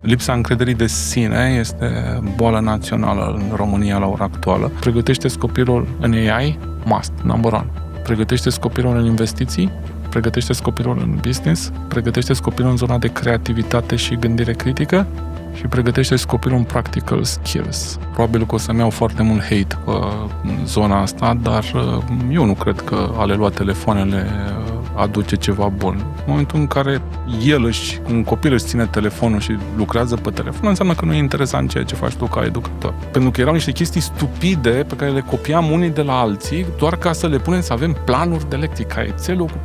Lipsa încrederii de sine este boală națională în România la ora actuală. Pregătește-ți copilul în AI, must, number one. Pregătește-ți copilul în investiții, pregătește-ți copilul în business, pregătește-ți copilul în zona de creativitate și gândire critică și pregătește-ți copilul în practical skills. Probabil că o să-mi iau foarte mult hate pe zona asta, dar eu nu cred că a le lua telefoanele aduce ceva bun. În momentul în care un copil își ține telefonul și lucrează pe telefon, înseamnă că nu e interesant ceea ce faci tu ca educator. Pentru că erau niște chestii stupide pe care le copiam unii de la alții, doar ca să le punem să avem planuri de lecții, caietelul cu...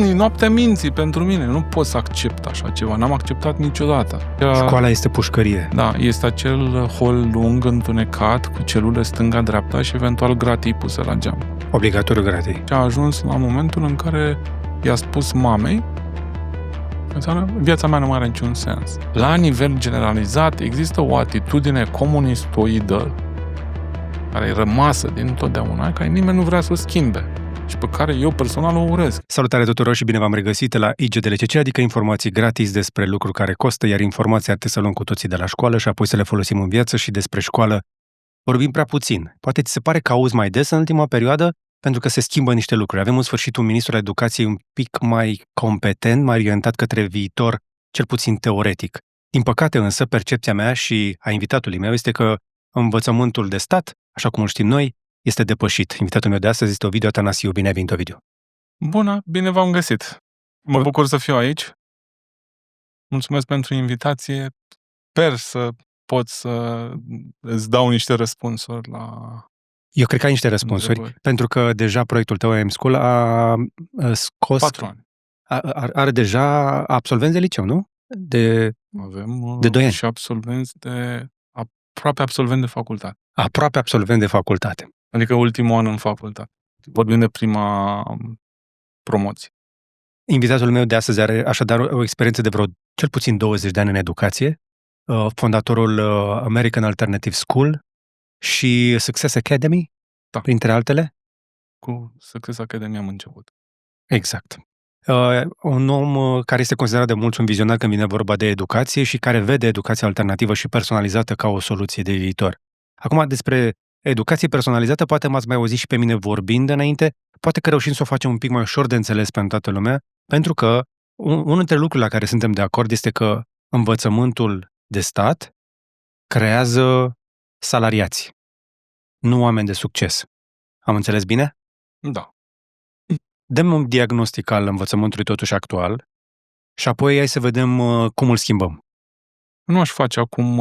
E noaptea minții pentru mine. Nu pot să accept așa ceva. N-am acceptat niciodată. Școala este pușcărie. Da, este acel hol lung, întunecat, cu celule stânga-dreapta și eventual gratii puse la geam. Obligatoriu gratii. Și a ajuns la momentul în care i-a spus mamei: viața mea nu mai are niciun sens. La nivel generalizat există o atitudine comunistoidă care e rămasă din totdeauna, care nimeni nu vrea să o schimbe și pe care eu personal o urez. Salutare tuturor și bine v-am regăsit la IGDLCC, adică informații gratis despre lucruri care costă, iar informația trebuie să luăm cu toții de la școală și apoi să le folosim în viață. Și despre școală vorbim prea puțin. Poate ți se pare că auzi mai des în ultima perioadă, pentru că se schimbă niște lucruri. Avem în sfârșit un ministru al educației un pic mai competent, mai orientat către viitor, cel puțin teoretic. Din păcate însă, percepția mea și a invitatului meu este că învățământul de stat, așa cum îl știm noi, este depășit. Invitatul meu de astăzi este Ovidiu Atanasiu. Bine ai venit, Ovidiu! Bună, bine v-am găsit! Mă bucur să fiu aici. Mulțumesc pentru invitație. Sper să pot să îți dau niște răspunsuri la... Eu cred că ai niște răspunsuri, pentru că deja proiectul tău M School a scos... 4 ani. Are deja absolvenți de liceu, nu? Avem de 2 ani. Și aproape absolvent de facultate. Aproape absolvent de facultate. Adică ultimul an în facultate. Vorbim de prima promoție. Invitatul meu de astăzi are așadar o experiență de vreo cel puțin 20 de ani în educație, fondatorul American Alternative School și Success Academy, da, printre altele. Cu Success Academy am început. Exact. Un om care este considerat de mulți un vizionar când vine vorba de educație și care vede educația alternativă și personalizată ca o soluție de viitor. Acum, despre educație personalizată, poate m-ați mai auzit și pe mine vorbind înainte, poate că reușim să o facem un pic mai ușor de înțeles pentru toată lumea, pentru că unul dintre lucrurile la care suntem de acord este că învățământul de stat creează salariați, nu oameni de succes. Am înțeles bine? Da. Dăm un diagnostic al învățământului totuși actual și apoi hai să vedem cum îl schimbăm. Nu aș face acum,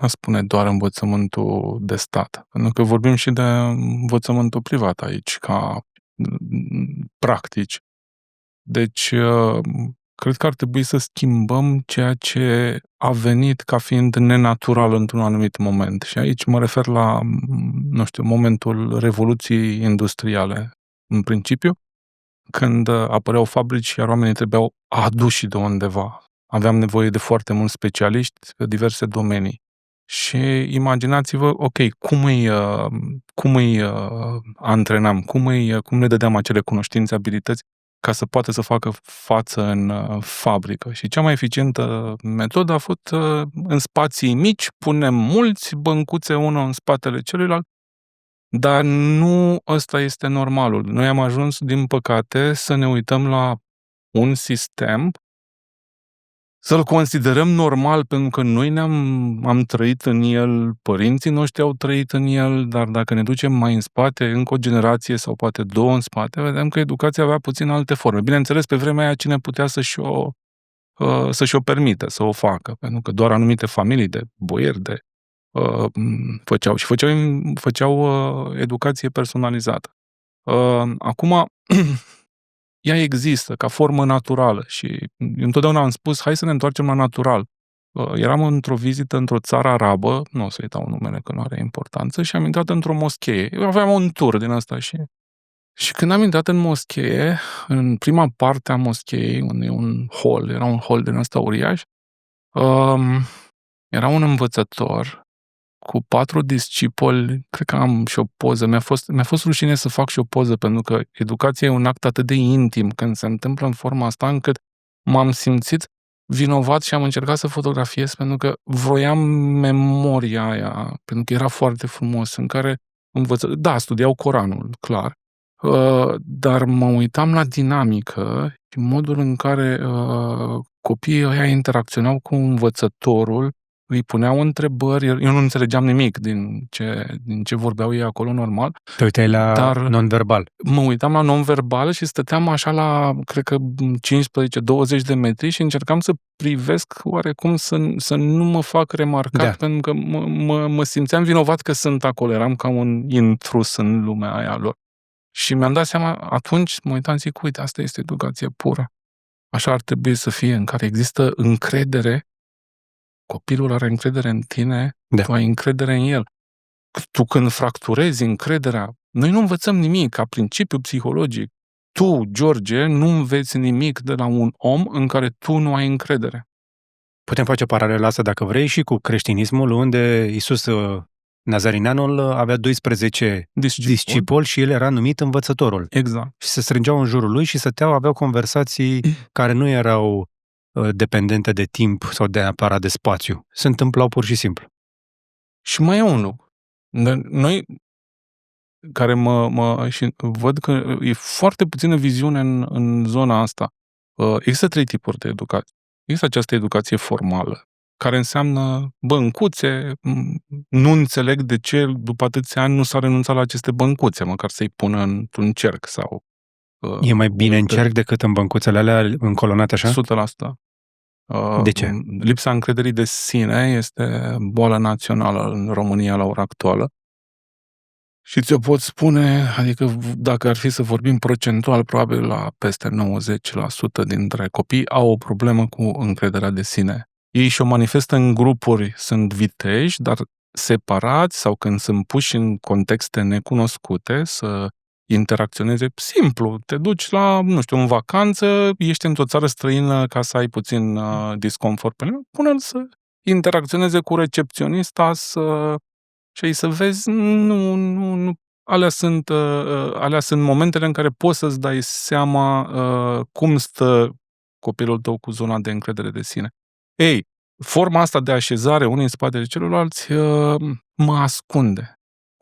aș spune doar învățământul de stat, pentru că vorbim și de învățământul privat aici, ca practici. Deci, cred că ar trebui să schimbăm ceea ce a venit ca fiind nenatural într-un anumit moment. Și aici mă refer la, momentul Revoluției Industriale, în principiu, când apăreau fabrici, iar oamenii trebuiau aduși de undeva. Aveam nevoie de foarte mulți specialiști pe diverse domenii. Și imaginați-vă, ok, cum îi antrenam, cum le dădeam acele cunoștințe, abilități ca să poată să facă față în fabrică. Și cea mai eficientă metodă a fost în spații mici, punem mulți băncuțe unul în spatele celuilalt, dar nu ăsta este normalul. Noi am ajuns, din păcate, să ne uităm la un sistem, să-l considerăm normal, pentru că noi am trăit în el, părinții noștri au trăit în el, dar dacă ne ducem mai în spate, încă o generație sau poate 2 în spate, vedem că educația avea puțin alte forme. Bineînțeles, pe vremea aia cine putea să-și o permită, să o facă, pentru că doar anumite familii de boieri făceau educație personalizată. Acum, ea există ca formă naturală și eu întotdeauna am spus, hai să ne întoarcem la natural. Eram într-o vizită într-o țară arabă, nu o să-i dau numele că nu are importanță, și am intrat într-o moschee. Eu aveam un tur din asta și când am intrat în moschee, în prima parte a moscheei, unde era un hol din ăsta uriaș, era un învățător cu 4 discipoli, cred că am și o poză. Mi-a fost rușine să fac și o poză, pentru că educația e un act atât de intim când se întâmplă în forma asta, încât m-am simțit vinovat și am încercat să fotografiez pentru că vroiam memoria aia, pentru că era foarte frumos, în care studiau Coranul, clar, dar mă uitam la dinamică și modul în care copiii ăia interacționau cu învățătorul, îi puneau întrebări, eu nu înțelegeam nimic din ce vorbeau ei acolo normal. Te uitai la non-verbal. Mă uitam la non-verbal și stăteam așa la, cred că 15-20 de metri și încercam să privesc oarecum să nu mă fac remarcat, pentru că mă simțeam vinovat că sunt acolo, eram ca un intrus în lumea aia lor. Și mi-am dat seama, atunci mă uitam și zic, uite, asta este educație pură. Așa ar trebui să fie, în care există încredere, copilul are încredere în tine, tu ai încredere în el. Tu când fracturezi încrederea, noi nu învățăm nimic, ca principiu psihologic. Tu, George, nu înveți nimic de la un om în care tu nu ai încredere. Putem face paralela asta, dacă vrei, și cu creștinismul, unde Iisus Nazarineanul avea 12 discipoli și el era numit învățătorul. Exact. Și se strângeau în jurul lui și stăteau, aveau conversații care nu erau dependente de timp sau de neapărat de spațiu. Se întâmplau pur și simplu. Și mai e un lucru. Noi, care și văd că e foarte puțină viziune în zona asta. Există 3 tipuri de educație. Există această educație formală, care înseamnă băncuțe. Nu înțeleg de ce după atâția ani nu s-a renunțat la aceste băncuțe, măcar să-i pună într-un cerc sau... E mai bine în cerc decât în băncuțele alea încolonate așa? 100%. De ce? Lipsa încrederii de sine este boală națională în România la ora actuală. Și ți-o pot spune, adică dacă ar fi să vorbim procentual, probabil la peste 90% dintre copii au o problemă cu încrederea de sine. Ei și-o manifestă în grupuri, sunt viteji, dar separați sau când sunt puși în contexte necunoscute să interacționeze simplu. Te duci la, în vacanță, ești într-o țară străină ca să ai puțin disconfort pe lume, pune-l să interacționeze cu recepționista, și să vezi, nu. Alea sunt momentele în care poți să-ți dai seama cum stă copilul tău cu zona de încredere de sine. Ei, forma asta de așezare unii în spatele celorlalți mă ascunde.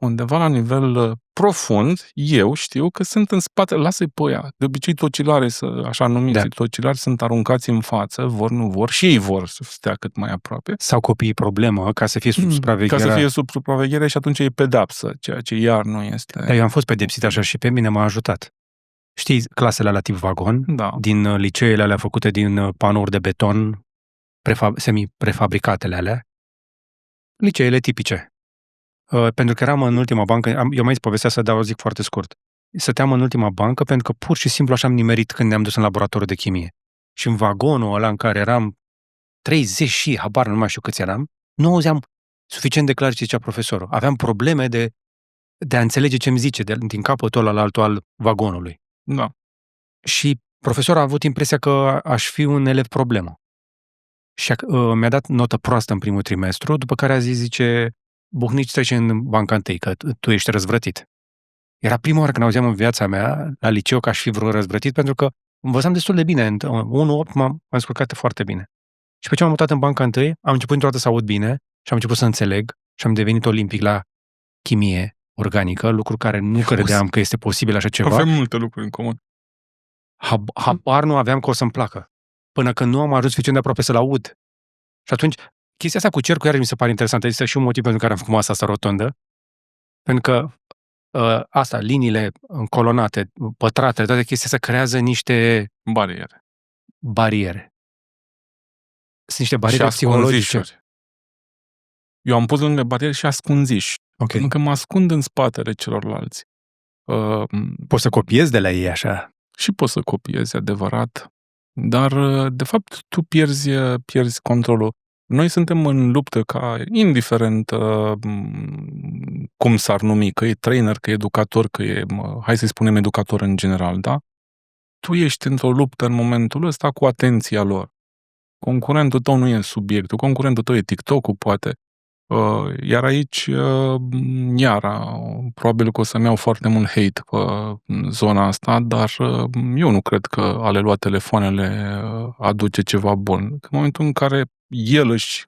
Undeva la nivel profund, eu știu că sunt în spate, lasă-i pe ăia. De obicei tocilare, așa numiți tocilari, sunt aruncați în față, vor, nu vor, și ei vor să stea cât mai aproape. Sau copiii problemă, ca să fie sub supraveghere. Ca să fie sub supraveghere și atunci e pedapsă, ceea ce iar nu este. Eu am fost pedepsit așa și pe mine m-a ajutat. Știi clasele alea tip vagon? Da. Din liceele alea făcute din panouri de beton, semi-prefabricatele alea? Liceele tipice. Pentru că eram în ultima bancă, eu mai zis povestea asta, dar o zic foarte scurt. Stăteam în ultima bancă pentru că pur și simplu așa am nimerit când ne-am dus în laboratorul de chimie. Și în vagonul ăla în care eram 30 și, habar nu mai știu câți eram, nu auzeam suficient de clar ce zicea profesorul. Aveam probleme de a înțelege ce îmi zice din capătul ăla la altul al vagonului. Da. Și profesorul a avut impresia că aș fi un elev problemă. Și mi-a dat notă proastă în primul trimestru, după care a zis, zice, Buhnici, trece în banca întâi, că tu ești răzvrătit. Era prima oară când auzeam în viața mea, la liceu, că aș fi vreo răzvrătit, pentru că învățam destul de bine. În 1-8 m-am descurcat foarte bine. Și pe ce m-am mutat în banca întâi, am început într-o dată să aud bine și am început să înțeleg și am devenit olimpic la chimie organică, lucru care nu credeam că este posibil așa ceva. Avem multe lucruri în comun. Habar nu aveam că o să-mi placă. Până când nu am ajuns suficient de aproape să-l aud. Și atunci, chestia asta cu cercul iarăși mi se pare interesantă. Există și un motiv pentru care am făcut masa asta rotundă. Pentru că liniile încolonate, pătrate, toate chestia astea creează niște bariere. Sunt niște bariere psihologice. Eu am pus lângă bariere și ascunziși. Okay. Pentru că mă ascund în spatele celorlalți. Poți să copiezi de la ei așa? Și poți să copiezi, adevărat. Dar, de fapt, tu pierzi controlul. Noi suntem în luptă ca, indiferent cum s-ar numi, că e trainer, că e educator, că e, hai să-i spunem educator în general, da? Tu ești într-o luptă în momentul ăsta cu atenția lor. Concurentul tău nu e subiectul, concurentul tău e TikTok-ul, poate. Iar aici, iar, probabil că o să-mi iau foarte mult hate pe zona asta, dar eu nu cred că a le lua telefoanele aduce ceva bun. În momentul în care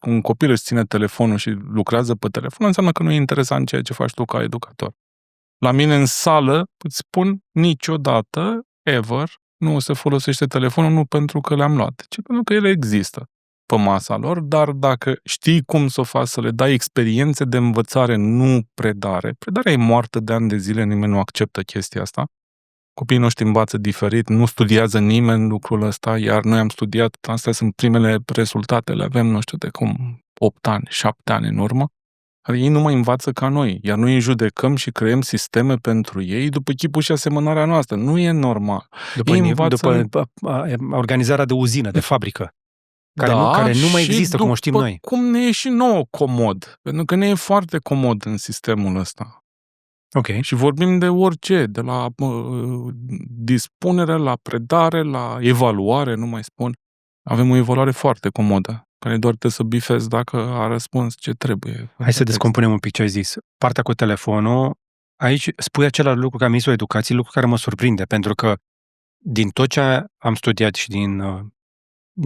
un copil își ține telefonul și lucrează pe telefon, înseamnă că nu e interesant ceea ce faci tu ca educator. La mine în sală, îți spun, niciodată, ever, nu se folosește telefonul, nu pentru că le-am luat, ci pentru că ele există pe masa lor, dar dacă știi cum să o faci, să le dai experiențe de învățare, nu predare. Predarea e moartă de ani de zile, nimeni nu acceptă chestia asta. Copiii noștri învață diferit, nu studiază nimeni lucrul ăsta, iar noi am studiat, astea sunt primele rezultate, le avem, nu știu de cum, 8 ani, 7 ani în urmă. Ei nu mai învață ca noi, iar noi îi judecăm și creăm sisteme pentru ei după chipul și asemănarea noastră. Nu e normal. După organizarea de uzină, de fabrică, care nu mai există cum o știm noi. Cum ne e și nouă comod, pentru că ne e foarte comod în sistemul ăsta. Ok. Și vorbim de orice, de la dispunere, la predare, la evaluare, nu mai spun. Avem o evaluare foarte comodă, care doar trebuie să bifezi dacă a răspuns ce trebuie. Hai să descompunem un pic ce ai zis. Partea cu telefonul, aici spui același lucru ca ministrul educației, lucru care mă surprinde, pentru că din tot ce am studiat și din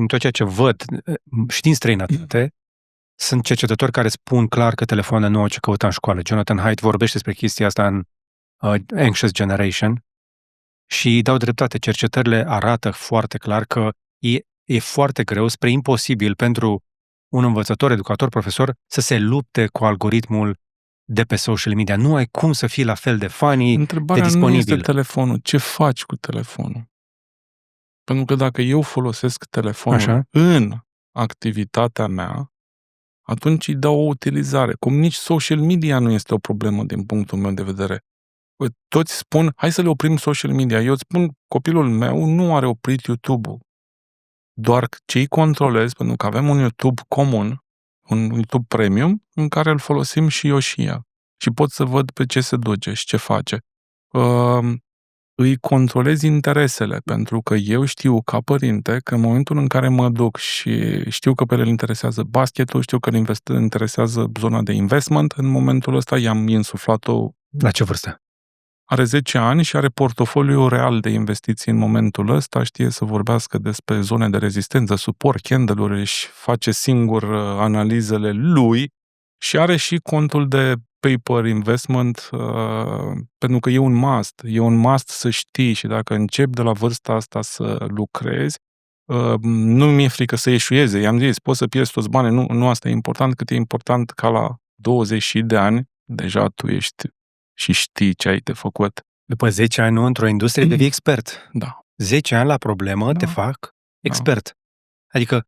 tot ceea ce văd și din străinătate, sunt cercetători care spun clar că telefoanele nu au ce căuta în școală. Jonathan Haidt vorbește despre chestia asta în Anxious Generation și dau dreptate. Cercetările arată foarte clar că e foarte greu, spre imposibil pentru un învățător, educator, profesor să se lupte cu algoritmul de pe social media. Nu ai cum să fii la fel de funny, Întrebarea de disponibil. nu este telefonul. Ce faci cu telefonul? Pentru că dacă eu folosesc telefonul în activitatea mea, atunci îi dau o utilizare. Cum nici social media nu este o problemă din punctul meu de vedere. Toți spun, hai să le oprim social media. Eu îți spun, copilul meu nu are oprit YouTube-ul. Doar ce îi controlez, pentru că avem un YouTube comun, un YouTube premium, în care îl folosim și eu și ea. Și pot să văd pe ce se duce și ce face. Îi controlez interesele, pentru că eu știu ca părinte că în momentul în care mă duc și știu că pe el îl interesează basketul, știu că îl interesează zona de investment, în momentul ăsta i-am insuflat-o. La ce vârstă? Are 10 ani și are portofoliu real de investiții în momentul ăsta, știe să vorbească despre zone de rezistență, suport, candle-uri, își face singur analizele lui și are și contul de paper investment, pentru că e un must să știi și dacă încep de la vârsta asta să lucrezi, nu mi-e frică să eșueze. I-am zis, poți să pierzi toți banii, nu asta e important, cât e important ca la 20 de ani, deja tu ești și știi ce ai de făcut. După 10 ani, nu, într-o industrie devii expert. Da. 10 ani la problemă te fac expert. Adică,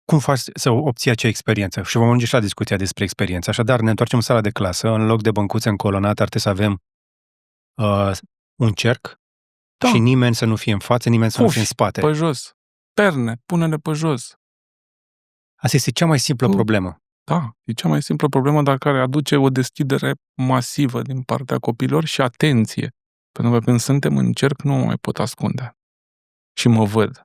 cum faci să obții acea experiență? Și vom ajunge și la discuția despre experiență. Așadar, ne întoarcem în sala de clasă, în loc de băncuțe încolonate, ar trebui să avem un cerc și nimeni să nu fie în față, nimeni să nu fie în spate. Pe jos. Perne, pune-le pe jos. Asta este cea mai simplă problemă. Da, e cea mai simplă problemă, dar care aduce o deschidere masivă din partea copilor și atenție. Pentru că când suntem în cerc, nu mă mai pot ascunde. Și mă văd.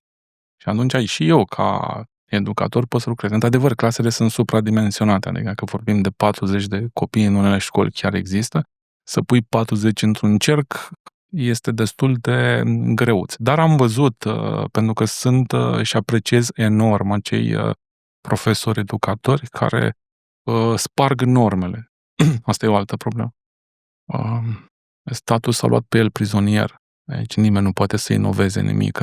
Și atunci și eu, ca educator, pot să lucrez. Într-adevăr, clasele sunt supradimensionate, adică că vorbim de 40 de copii în unele școli chiar există, să pui 40 într-un cerc este destul de greuț. Dar am văzut, pentru că sunt și apreciez enorm acei profesori educatori care sparg normele. Asta e o altă problemă. Statul s-a luat pe el prizonier. Aici nimeni nu poate să inoveze nimic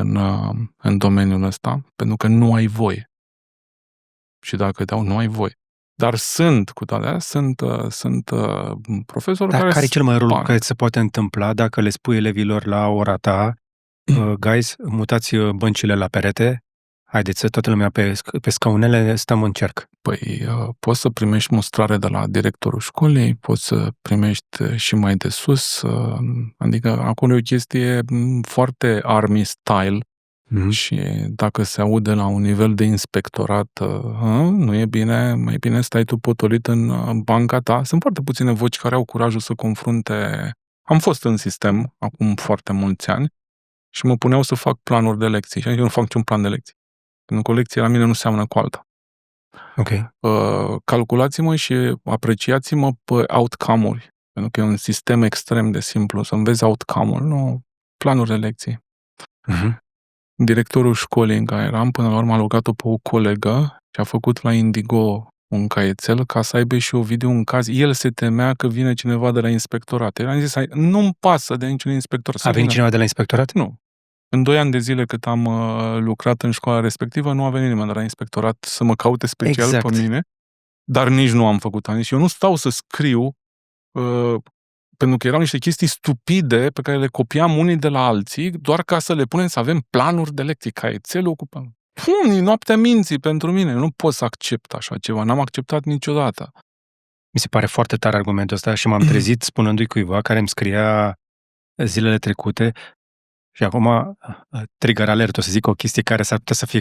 în domeniul ăsta, pentru că nu ai voie. Și dacă nu ai voie. Dar sunt, cu toate astea, sunt profesori care e cel mai rău care se poate întâmpla dacă le spui elevilor la ora ta, guys, mutați băncile la perete, haideți, toată lumea pe scaunele, stăm în cerc. Păi, poți să primești mustrare de la directorul școlii, poți să primești și mai de sus, adică acolo e o chestie foarte army style și dacă se aude la un nivel de inspectorat, nu e bine, mai bine stai tu potolit în banca ta. Sunt foarte puține voci care au curajul să confrunte. Am fost în sistem acum foarte mulți ani și mă puneau să fac planuri de lecții și eu nu fac niciun plan de lecții. Pentru că o lecție la mine nu seamănă cu alta. Ok. Calculați-mă și apreciați-mă pe outcome-uri. Pentru că e un sistem extrem de simplu. Să înveți outcome-ul, nu planuri de lecții. Mhm. Directorul școlii în care eram, până la urmă a lucrat-o pe o colegă și a făcut la Indigo un caietel ca să aibă și o video în caz. El se temea că vine cineva de la inspectorat. El a zis, nu-mi pasă de niciun inspector. A venit cineva de la inspectorat? Nu. În 2 ani de zile cât am lucrat în școala respectivă, nu a venit nimeni de la inspectorat să mă caute special Exact. pe mine, dar nici nu am făcut ani. Și eu nu stau să scriu pentru că erau niște chestii stupide pe care le copiam unii de la alții, doar ca să le punem să avem planuri de lecții, caietelul ocupăm. E noaptea minții pentru mine. Eu nu pot să accept așa ceva. N-am acceptat niciodată. Mi se pare foarte tare argumentul ăsta și m-am trezit spunându-i cuiva care îmi scria zilele trecute și acum trigger alert, o să zic o chestie care s-ar putea să fie,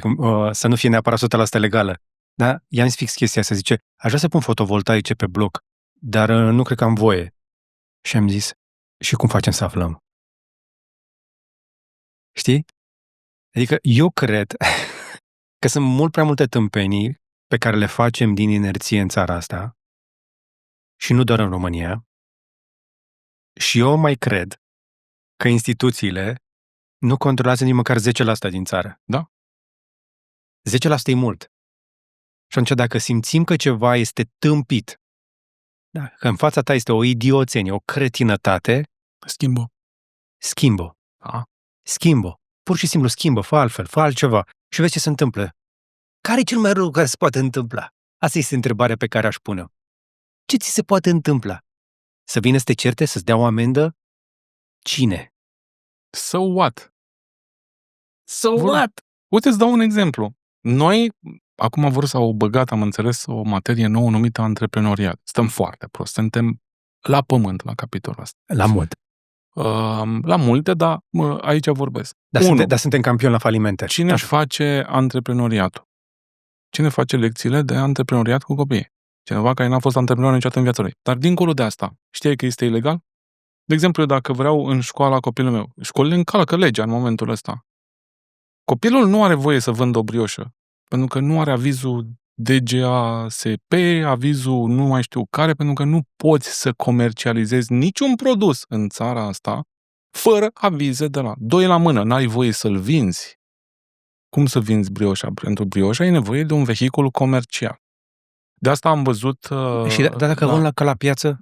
să nu fie neapărat 100% legală. Da? I-am zis fix chestia asta, zice, aș vrea să pun fotovoltaice pe bloc, dar nu cred că am voie. Și am zis, și cum facem să aflăm? Știi? Adică eu cred că sunt mult prea multe tâmpenii pe care le facem din inerție în țara asta și nu doar în România. Și eu mai cred că instituțiile nu controlează nici măcar 10% din țară. Da. 10% e mult. Și atunci dacă simțim că ceva este tâmpit, da, că în fața ta este o idioțenie, o cretinătate, schimbă. Da. Schimbă. Pur și simplu schimbă, fă altfel, fă altceva și vezi ce se întâmplă. Care e cel mai rău care se poate întâmpla? Asta este întrebarea pe care aș pune-o. Ce ți se poate întâmpla? Să vină să te certe, să-ți dea o amendă? Cine? So what? So what? Uite, îți dau un exemplu. Noi, acum vor să au băgat, am înțeles, o materie nouă numită antreprenoriat. Stăm foarte prost. Suntem la pământ la capitolul ăsta. La mod. La multe, dar aici vorbesc. Dar suntem campioni la falimente. Cine își face antreprenoriatul? Cine face lecțiile de antreprenoriat cu copiii? Cineva care n-a fost antreprenor niciodată în viața lui. Dar dincolo de asta, știi că este ilegal? De exemplu, eu dacă vreau în școala copilul meu, școlile încalcă legea în momentul ăsta. Copilul nu are voie să vândă o brioșă, pentru că nu are avizul DGASP, avizul nu mai știu care, pentru că nu poți să comercializezi niciun produs în țara asta fără avize de la 2 la mână. N-ai voie să-l vinzi. Cum să vinzi brioșa? Pentru brioșa ai nevoie de un vehicul comercial. De asta am văzut... Și dacă vând la piață?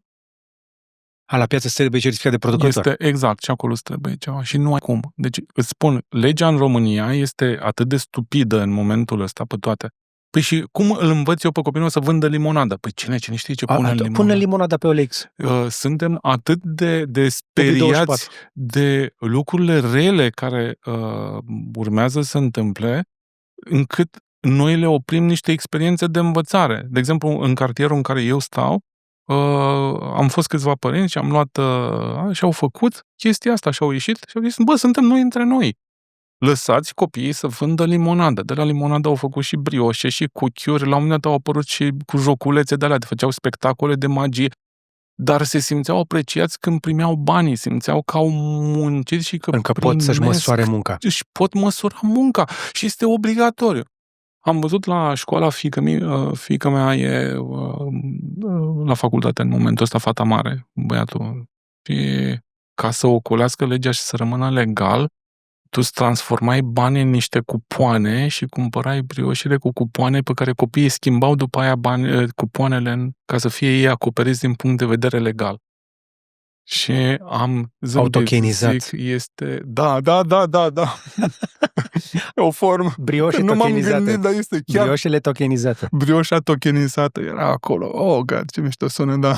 La piață se trebuie certificat de producător. Este exact, și acolo trebuie ceva. Și nu ai cum. Deci, îți spun, legea în România este atât de stupidă în momentul ăsta pe toate. Păi și cum îl învăț eu pe copilul să vândă limonadă? Păi cine știe ce pune în limonadă? Pune limonada pe OLX. Suntem atât de speriați de lucrurile rele care urmează să întâmple, încât noi le oprim niște experiențe de învățare. De exemplu, în cartierul în care eu stau, am fost câțiva părinți și am luat și au făcut chestia asta și au ieșit și au zis, suntem noi între noi. Lăsați copiii să vândă limonadă. De la limonadă au făcut și brioșe și cuchiuri, la un moment dat au apărut și cu joculețe de alea, făceau spectacole de magie, dar se simțeau apreciați când primeau banii, simțeau că au muncit și că încă pot să-și măsoare munca. Își pot măsura munca și este obligatoriu. Am văzut la școala fiica mea e la facultate în momentul ăsta, fata mare, băiatul. Și ca să ocolească legea și să rămână legal, tu îți transformai banii în niște cupoane și cumpărai brioșele cu cupoane pe care copiii schimbau după aia cupoanele ca să fie ei acoperiți din punct de vedere legal. Și am autokenizat. Este... Da. O formă. Brioșe nu tokenizate. M-am gândit, dar este chiar... Brioșele tokenizate. Brioșa tokenizată era acolo. Oh, God, ce mișto sună, da.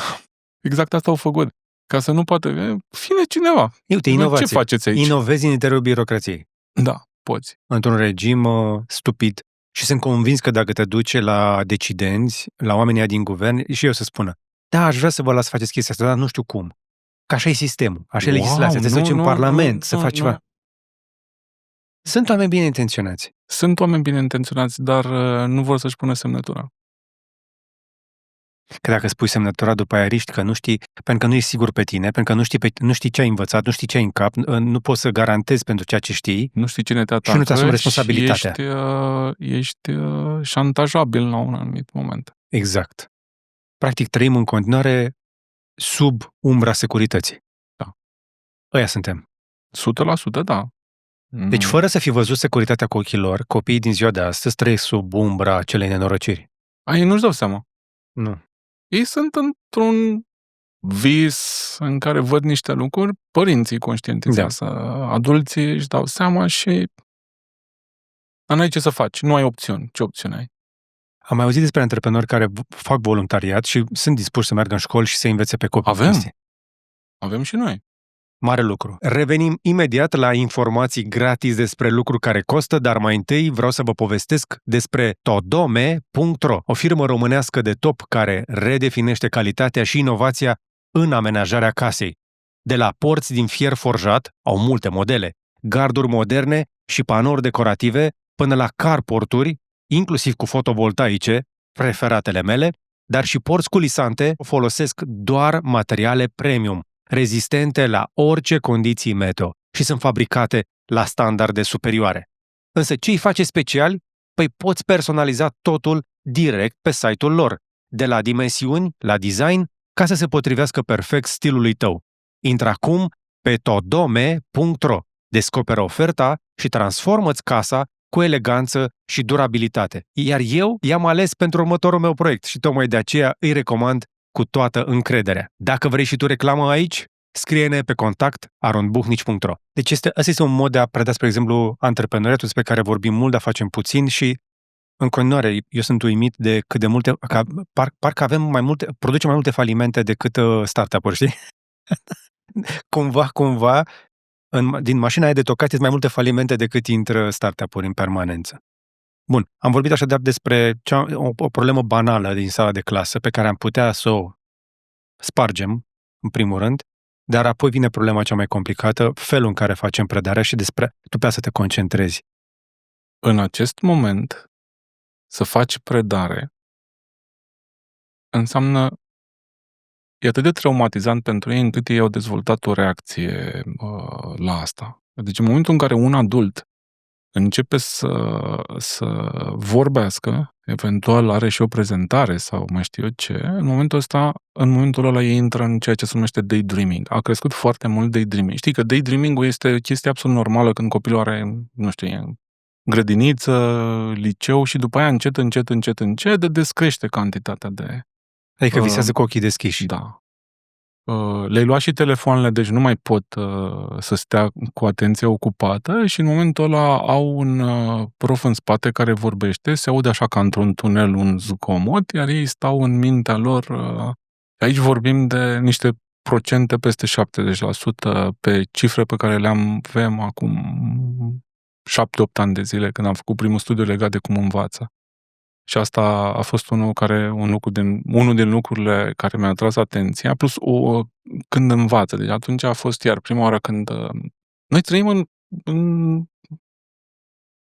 Exact asta au făcut. Ca să nu poată... Fine cineva. Uite, inovație. Ce faceți aici? Inovezi în interiorul birocrației. Da, poți. Într-un regim stupid. Și sunt convins că dacă te duce la decidenți, la oamenii din guvern, și eu să spună, da, aș vrea să vă las să faceți chestia asta, dar nu știu cum. Că așa e sistemul, așa e legislația, trebuie să duci în Parlament, să faci ceva. Sunt oameni bine intenționați. Sunt oameni bine intenționați, dar nu vor să-și pună semnătura. Că dacă spui semnătura, după aia riști că nu știi, pentru că nu ești sigur pe tine, pentru că nu știi ce ai învățat, nu știi ce ai în cap, nu poți să garantezi pentru ceea ce știi Nu știi cine te și atacă nu-ți asumi și responsabilitatea. ești șantajabil la un anumit moment. Exact. Practic trăim în continuare sub umbra securității. Da. Ăia suntem. 100%, da. Deci, fără să fi văzut securitatea cu ochii lor, copiii din ziua de astăzi trăiesc sub umbra acelei nenorociri. Ei nu-și dau seama. Nu. Ei sunt într-un vis în care văd niște lucruri, părinții conștientizează, adulții își dau seama și n-ai ce să faci, nu ai opțiuni. Ce opțiune ai? Am mai auzit despre antreprenori care fac voluntariat și sunt dispuși să meargă în școli și să învețe pe copii. Avem și noi. Mare lucru. Revenim imediat la informații gratis despre lucruri care costă, dar mai întâi vreau să vă povestesc despre Todome.ro, o firmă românească de top care redefinește calitatea și inovația în amenajarea casei. De la porți din fier forjat, au multe modele, garduri moderne și panouri decorative, până la carporturi, inclusiv cu fotovoltaice, preferatele mele, dar și porți culisante folosesc doar materiale premium, rezistente la orice condiții meteo și sunt fabricate la standarde superioare. Însă ce îi face speciali? Păi poți personaliza totul direct pe site-ul lor, de la dimensiuni la design, ca să se potrivească perfect stilului tău. Intră acum pe todome.ro, descoperă oferta și transformă-ți casa cu eleganță și durabilitate. Iar eu i-am ales pentru următorul meu proiect și tocmai de aceea îi recomand cu toată încrederea. Dacă vrei și tu reclamă aici, scrie-ne pe contact@aronbuhnici.ro. Deci ăsta este un mod de a preda, spre exemplu, antreprenoriatul despre care vorbim mult, dar facem puțin și în continuare eu sunt uimit de cât de multe, parcă avem producem mai multe falimente decât startup-uri, știi? cumva, din mașina aia de tocat sunt mai multe falimente decât intră startup-uri în permanență. Bun, am vorbit așadar despre o problemă banală din sala de clasă pe care am putea să o spargem, în primul rând, dar apoi vine problema cea mai complicată, felul în care facem predarea și despre tu pe să te concentrezi. În acest moment, să faci predare înseamnă e atât de traumatizant pentru ei încât ei au dezvoltat o reacție la asta. Deci în momentul în care un adult începe să vorbească, eventual are și o prezentare sau mai știu eu ce, în momentul ăla ei intră în ceea ce se numește daydreaming. A crescut foarte mult daydreaming. Știi că daydreaming-ul este o chestie absolut normală când copilul are, nu știu, grădiniță, liceu și după aia încet descrește cantitatea de... Adică visează cu ochii deschiși. Da. Le-ai luat și telefoanele, deci nu mai pot să stea cu atenția ocupată și în momentul ăla au un prof în spate care vorbește, se aude așa ca într-un tunel un zgomot, iar ei stau în mintea lor. Aici vorbim de niște procente peste 70% pe cifre pe care le avem acum 7-8 ani de zile, când am făcut primul studiu legat de cum învață. Și asta a fost unul din lucrurile care mi-a atras atenția, plus când învață. Deci atunci a fost iar prima oară când noi trăim în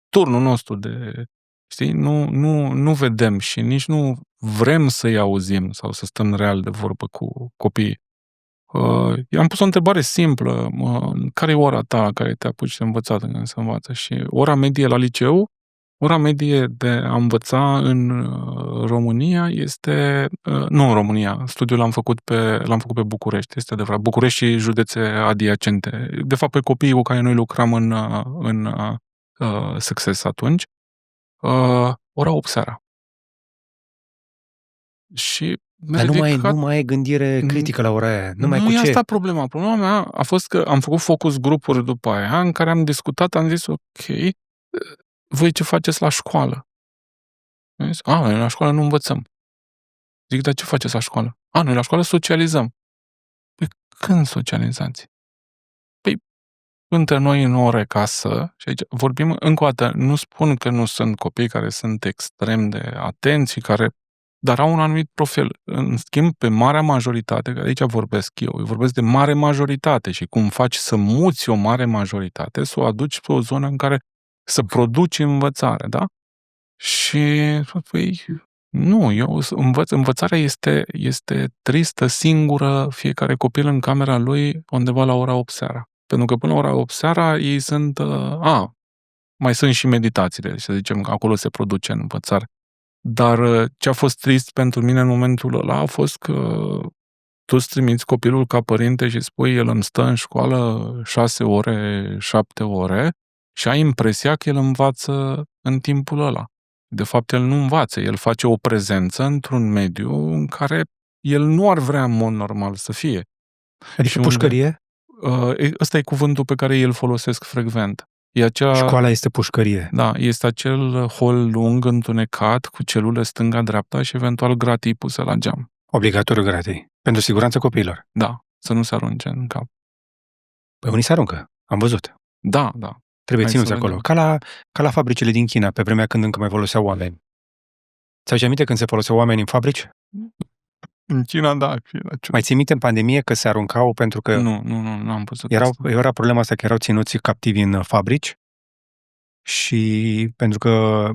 turnul nostru de, știi, nu vedem și nici nu vrem să-i auzim sau să stăm real de vorbă cu copiii. I-am pus o întrebare simplă, care e ora ta care te apuci de învățat când se învață? Și ora medie la liceu, ora medie de a învăța în România este... Nu în România, studiul l-am făcut pe București, este adevărat. București și județe adiacente. De fapt, pe copiii cu care noi lucram în Success atunci, ora 8 seara. Și dar nu mai ai gândire critică la ora aia. Nu e asta problema. Problema mea a fost că am făcut focus grupuri după aia, în care am discutat, am zis, ok, voi ce faceți la școală? Am zis, noi la școală nu învățăm. Zic, dar ce faceți la școală? Noi la școală socializăm. Păi când socializați? Păi între noi în ore casă, și aici vorbim încă o dată, nu spun că nu sunt copii care sunt extrem de atenți, dar au un anumit profil. În schimb, pe marea majoritate, că aici vorbesc eu vorbesc de mare majoritate și cum faci să muți o mare majoritate, să o aduci pe o zonă în care să produci învățare, da? Și, păi, Nu, eu învățarea este tristă, singură, fiecare copil în camera lui, undeva la ora 8 seara. Pentru că până la ora 8 seara ei sunt, mai sunt și meditațiile, să zicem că acolo se produce învățare. Dar ce a fost trist pentru mine în momentul ăla a fost că tu îți trimiți copilul ca părinte și spui, el îmi stă în școală 6 ore, 7 ore și ai impresia că el învață în timpul ăla. De fapt, el nu învață, el face o prezență într-un mediu în care el nu ar vrea în mod normal să fie. Adică pușcărie? Ăsta e cuvântul pe care îl folosesc frecvent. Școala este pușcărie. Da, este acel hol lung, întunecat, cu celule stânga-dreapta și eventual gratii puse la geam. Obligatoriu gratii. Pentru siguranța copiilor. Da, să nu se arunce în cap. Păi unii se aruncă, am văzut. Da. Trebuie ținuți acolo. Ca la fabricile din China, pe vremea când încă mai foloseau oameni. Ți-ai aminte când se foloseau oameni în fabrici? În China, da. Mai ții minte în pandemie că se aruncau pentru că... Nu am văzut era problema asta că erau ținuți captivi în fabrici și pentru că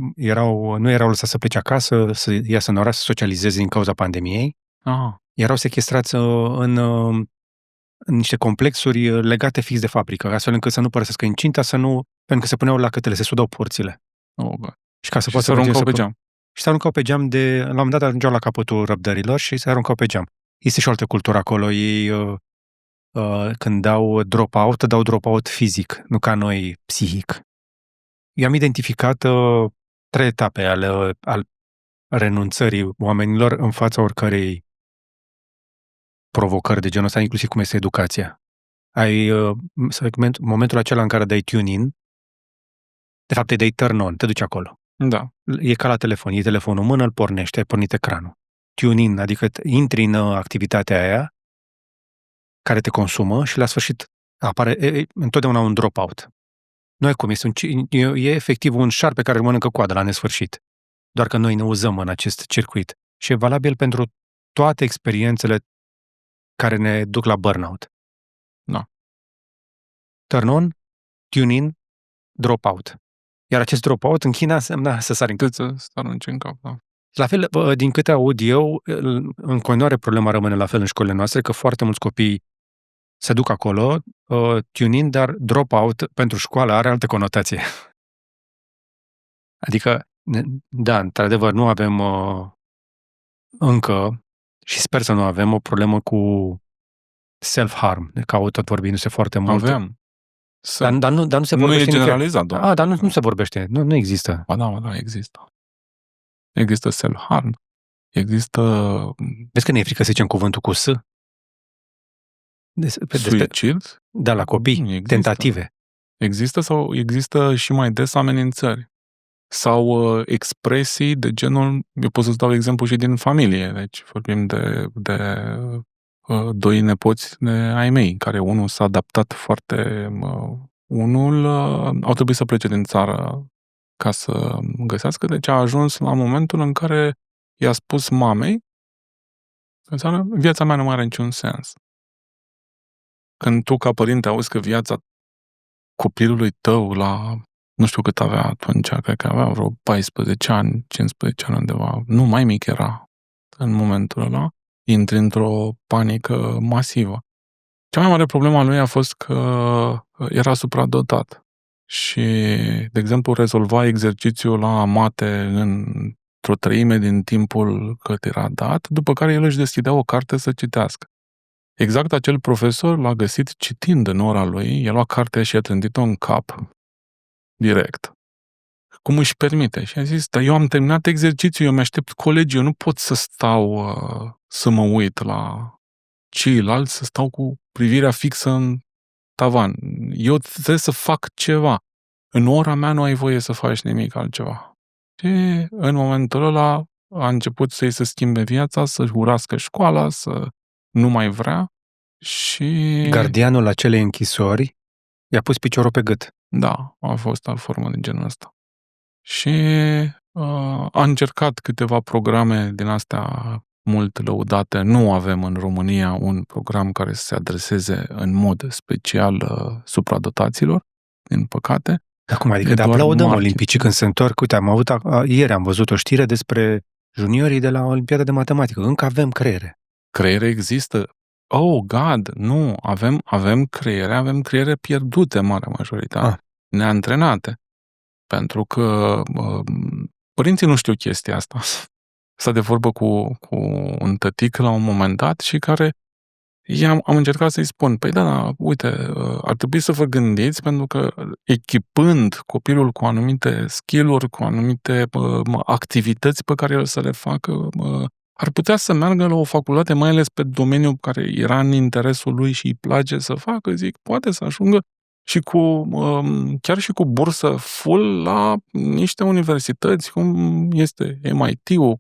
nu erau lăsați să plece acasă, să iasă în oraș, să socializeze din cauza pandemiei. Erau sechestrați în niște complexuri legate fix de fabrică, astfel încât să nu părăsească incinta, pentru că se puneau la cătele, se sudau porțile. Și ca să poată se aruncau pe geam. Și se aruncau pe geam la un moment dat ajungeau la capătul răbdărilor și se aruncau pe geam. Este și o altă cultură acolo. Ei, când dau drop-out fizic, nu ca noi psihic. Eu am identificat 3 etape ale renunțării oamenilor în fața oricărei provocări de genul ăsta, inclusiv cum este educația. Ai momentul acela în care dai tune-in, de fapt îi dai turn-on, te duci acolo. Da. E ca la telefon, e telefonul în mână, îl pornești, ai pornit ecranul. Tune-in, adică intri în activitatea aia care te consumă și la sfârșit apare întotdeauna un drop-out. Nu e cum, e efectiv un șarpe care mănâncă coada la nesfârșit. Doar că noi ne uzăm în acest circuit. Și e valabil pentru toate experiențele care ne duc la burnout. Da. Turn-on, tune-in, drop-out. Iar acest drop-out în China însemna să sari în cap. Să arunci în cap, da. La fel, din câte aud eu, în continuare problema rămâne la fel în școlile noastre, că foarte mulți copii se duc acolo, tune-in, dar drop-out pentru școală are altă conotație. Adică, da, într-adevăr, nu avem încă, și sper să nu avem, o problemă cu self-harm, de că tot vorbindu-se foarte mult. Avem. Dar nu se vorbește. Nu e generalizat, doar. Dar nu se vorbește. Nu există. Ba da, există. Există self-harm. Există... Vezi că ne e frică să zicem cuvântul cu S? Suicid? Da, la copii. Tentative. Există și mai des amenințări. Sau expresii de genul, eu pot să-ți dau exemplu și din familie, deci vorbim de 2 nepoți ai mei, care unul s-a adaptat foarte... Unul au trebuit să plece din țară ca să găsească, deci a ajuns la momentul în care i-a spus mamei că viața mea nu mai are niciun sens. Când tu, ca părinte, auzi că viața copilului tău nu știu cât avea atunci, cred că avea vreo 14 ani, 15 ani undeva, nu, mai mic era în momentul ăla, intri într-o panică masivă. Cea mai mare problemă a lui a fost că era supradotat și, de exemplu, rezolva exercițiul la mate într-o treime din timpul cât era dat, după care el își deschidea o carte să citească. Exact acel profesor l-a găsit citind în ora lui, el a luat cartea și a trântit-o în cap, direct. Cum își permite? Și a zis, dar eu am terminat exercițiul, eu mi-aștept colegii, eu nu pot să stau să mă uit la ceilalți, să stau cu privirea fixă în tavan. Eu trebuie să fac ceva. În ora mea nu ai voie să faci nimic altceva. Și în momentul ăla a început să-i se schimbe viața, să-și urască școala, să nu mai vrea și... Gardianul acelei închisori i-a pus piciorul pe gât. Da, a fost o formă de genul ăsta. Și a încercat câteva programe din astea mult lăudate. Nu avem în România un program care să se adreseze în mod special supradotaților, din păcate. Acum, adică de aplaudăm olimpicii când se întorc. Uite, ieri am văzut o știre despre juniorii de la Olimpiada de Matematică. Încă avem creiere. Creiere există. Oh, God, nu. Avem creiere pierdute, marea majoritate. Neantrenate. Pentru că părinții nu știu chestia asta. Sta de vorbă cu un tătic la un moment dat și care am încercat să-i spun, păi da, uite, ar trebui să vă gândiți pentru că echipând copilul cu anumite skill-uri, cu anumite activități pe care el să le facă, ar putea să meargă la o facultate, mai ales pe domeniul care era în interesul lui și îi place să facă, zic, poate să ajungă și chiar și cu bursă full la niște universități, cum este MIT-ul,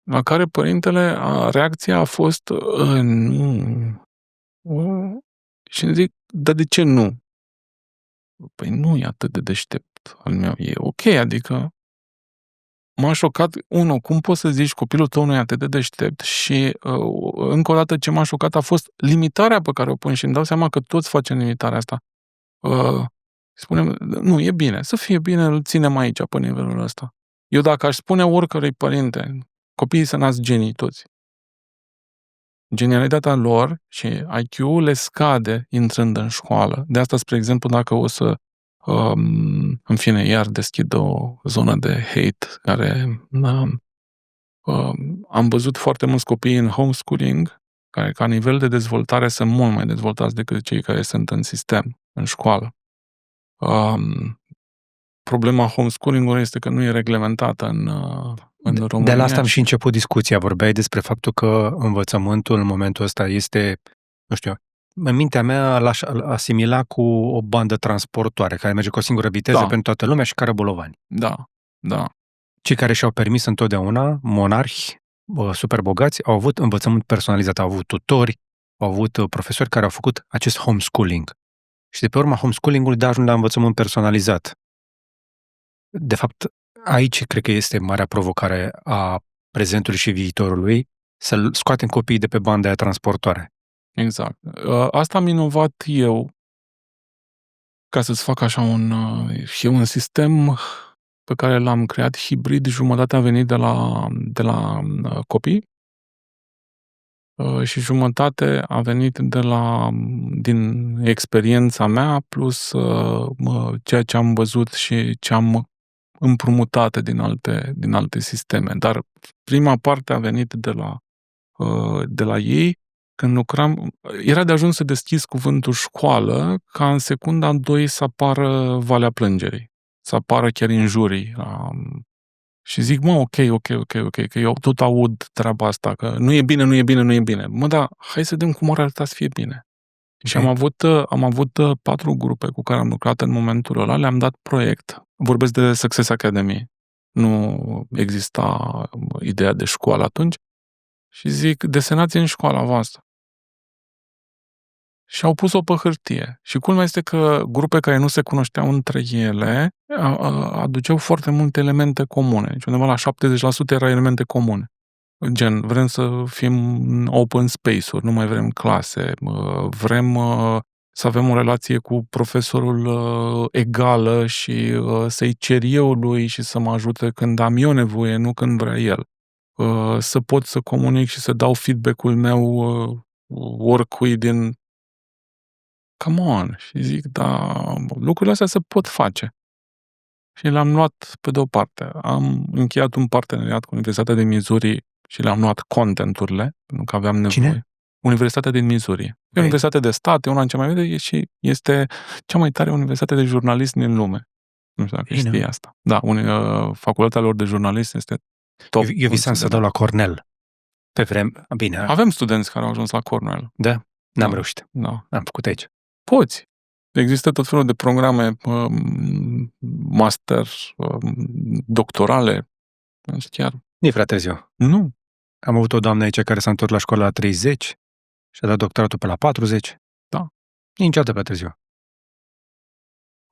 la care părintele, reacția a fost, nu. Și îmi zic, dar de ce nu? Păi nu e atât de deștept al meu, e ok, adică m-a șocat, cum poți să zici copilul tău nu e atât de deștept și încă o dată ce m-a șocat a fost limitarea pe care o pun și îmi dau seama că toți facem limitarea asta. Spunem, nu, e bine, să fie bine, îl ținem aici pe nivelul ăsta. Eu dacă aș spune oricărui părinte, copiii se nasc genii toți. Genialitatea lor și IQ-ul le scade intrând în școală. De asta, spre exemplu, dacă o să în fine, iar deschid o zonă de hate care am văzut foarte mulți copii în homeschooling care ca nivel de dezvoltare sunt mult mai dezvoltați decât cei care sunt în sistem, în școală. Problema homeschooling-ului este că nu e reglementată în România. De la asta am și început discuția. Vorbeai despre faptul că învățământul în momentul ăsta este, nu știu, în mintea mea l-aș asimila cu o bandă transportoare care merge cu o singură viteză pentru toată lumea și care bolovani. Da. Cei care și-au permis întotdeauna, monarhi, super bogați, au avut învățământ personalizat, au avut tutori, au avut profesori care au făcut acest homeschooling. Și de pe urma homeschooling-ului ajung la învățământ personalizat. De fapt, aici cred că este marea provocare a prezentului și viitorului, să scoatem copiii de pe banda aia transportoare. Exact. Asta am inovat eu ca să-ți fac așa un sistem pe care l-am creat hibrid, jumătate a venit de la copii și jumătate a venit din experiența mea plus ceea ce am văzut și ce am împrumutate din alte sisteme. Dar prima parte a venit de la ei. Când lucram, era de ajuns să deschizi cuvântul școală ca în secunda 2 să apară Valea Plângerii, să apară chiar injurii. Și zic, ok, că eu tot aud treaba asta, că nu e bine. Mă, dar hai să vedem cum ar arăta să fie bine. Okay. Și am avut 4 grupe cu care am lucrat în momentul ăla, le-am dat proiect. Vorbesc de Success Academy. Nu exista ideea de școală atunci. Și zic, desenați în școala voastră. Și au pus-o pe hârtie. Și culmea este că grupe care nu se cunoșteau între ele aduceau foarte multe elemente comune. Deci undeva la 70% erau elemente comune. Gen, vrem să fim open space-uri, nu mai vrem clase, vrem să avem o relație cu profesorul egală și să-i cer eu lui și să mă ajute când am eu nevoie, nu când vrea el. Să pot să comunic și să dau feedback-ul meu oricui din... Come on! Și zic, da, lucrurile astea se pot face. Și le-am luat pe de o parte. Am încheiat un parteneriat cu Universitatea din Missouri și le-am luat contenturile, pentru că aveam nevoie. Cine? Universitatea din Missouri. E o universitate de stat, e una în cea mai veche și este cea mai tare universitate de jurnalism din lume. Nu știu dacă știi asta. Da, facultatea lor de jurnalism este top. Eu visam să dau la Cornell. Pe vreme, bine. Avem studenți care au ajuns la Cornell. Da? N-am reușit. Da. Am făcut aici. Poți. Există tot felul de programe master, doctorale. Chiar. Nu e prea târziu. Nu. Am avut o doamnă aici care s-a întors la școală la 30 și a dat doctoratul pe la 40. Da. Niciodată prea târziu.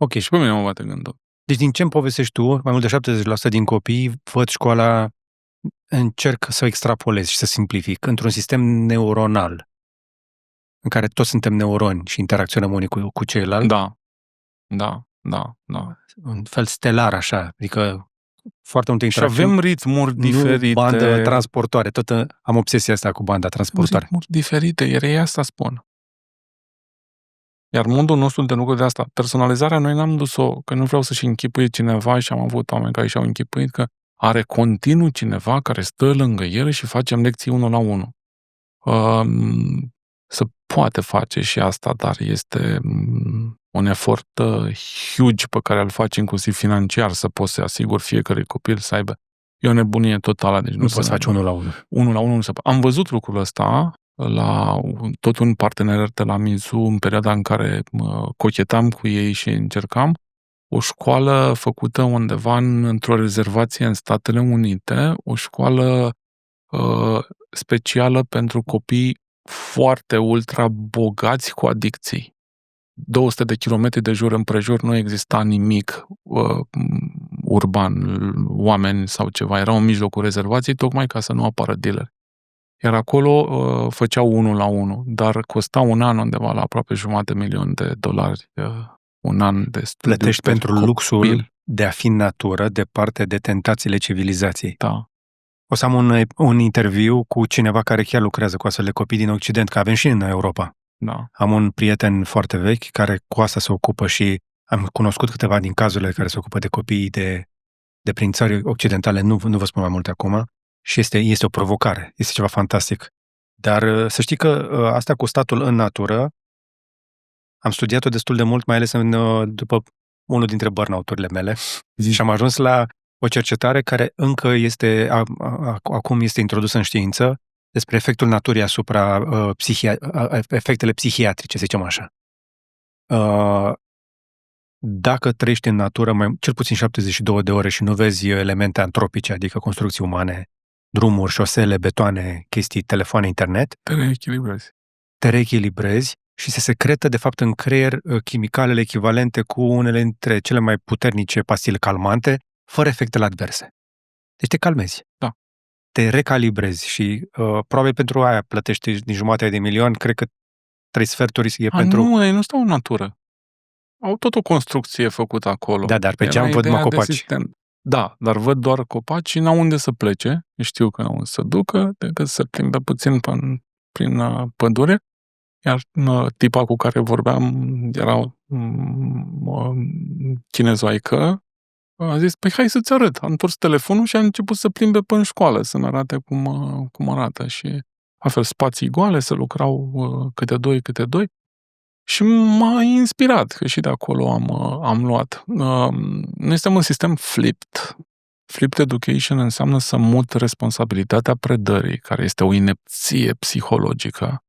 Ok, și pe mine mă bate gândul. Deci din ce îmi povestești tu, mai mult de 70% din copii văd școala, încerc să o extrapolez și să simplific, într-un sistem neuronal, în care toți suntem neuroni și interacționăm unii cu ceilalți. Da. Un fel stelar, așa, adică foarte multe Și interacțiuni. avem ritmuri Nu diferite. bandă transportoare. Tot am obsesia asta cu banda transportoare. Ritmuri diferite, iar ei asta spun. Iar modul nostru de lucru de asta, personalizarea, noi n-am dus-o, că nu vreau să-și închipuie cineva și am avut oameni care și-au închipuit că are continuu cineva care stă lângă el și facem lecții 1 la 1. Se poate face și asta, dar este un efort huge pe care îl faci inclusiv financiar să poți să asiguri fiecare copil să aibă. E o nebunie totală. Deci Nu poți să faci 1 la 1. 1 la 1 nu se poate. Am văzut lucrul ăsta la tot un partener de la Mizu în perioada în care cochetam cu ei și încercam o școală făcută undeva într-o rezervație în Statele Unite, o școală specială pentru copii foarte ultra bogați cu adicții. 200 de kilometri de jur împrejur nu exista nimic urban, oameni sau ceva. Erau în mijlocul rezervației tocmai ca să nu apară dealer. Iar acolo făceau 1 la 1, dar costa un an undeva la aproape $500,000 un an de studiu. Plătești pentru luxul de a fi în natură, departe de tentațiile civilizației. Da. O să am un interviu cu cineva care chiar lucrează cu astfel de copii din Occident, că avem și în Europa. Da. Am un prieten foarte vechi care cu asta se ocupă și am cunoscut câteva din cazurile care se ocupă de copiii de prin țări occidentale, nu vă spun mai multe acum, și este o provocare, este ceva fantastic. Dar să știi că asta cu statul în natură, am studiat-o destul de mult, mai ales după unul dintre burnout-urile mele și am ajuns la o cercetare care încă acum este introdusă în știință despre efectul naturii asupra efectele psihiatrice, să zicem așa. Dacă trăiești în natură cel puțin 72 de ore și nu vezi elemente antropice, adică construcții umane, drumuri, șosele, betoane, chestii, telefoane, internet, te reechilibrezi și se secretă, de fapt, în creier chimicalele echivalente cu unele dintre cele mai puternice pastile calmante, fără efectele adverse. Deci te calmezi. Da. Te recalibrezi și probabil pentru aia plătești din $500,000, cred că 3/4 e pentru... Nu, ei nu stau în natură. Au tot o construcție făcută acolo. Da, dar pe geam văd numai copaci. Da, dar văd doar copaci și n-au unde să plece. Știu că n-au unde să ducă, decât să plimbe puțin prin pădure. Iar tipa cu care vorbeam era chinezoaică. A zis, păi hai să-ți arăt. A întors telefonul și a început să plimbe până în școală, să-mi arate cum arată. Și altfel spații goale, să lucrau câte doi. Și m-a inspirat, că și de acolo am luat. Noi suntem un sistem flipped. Flipped education înseamnă să mut responsabilitatea predării, care este o inepție psihologică,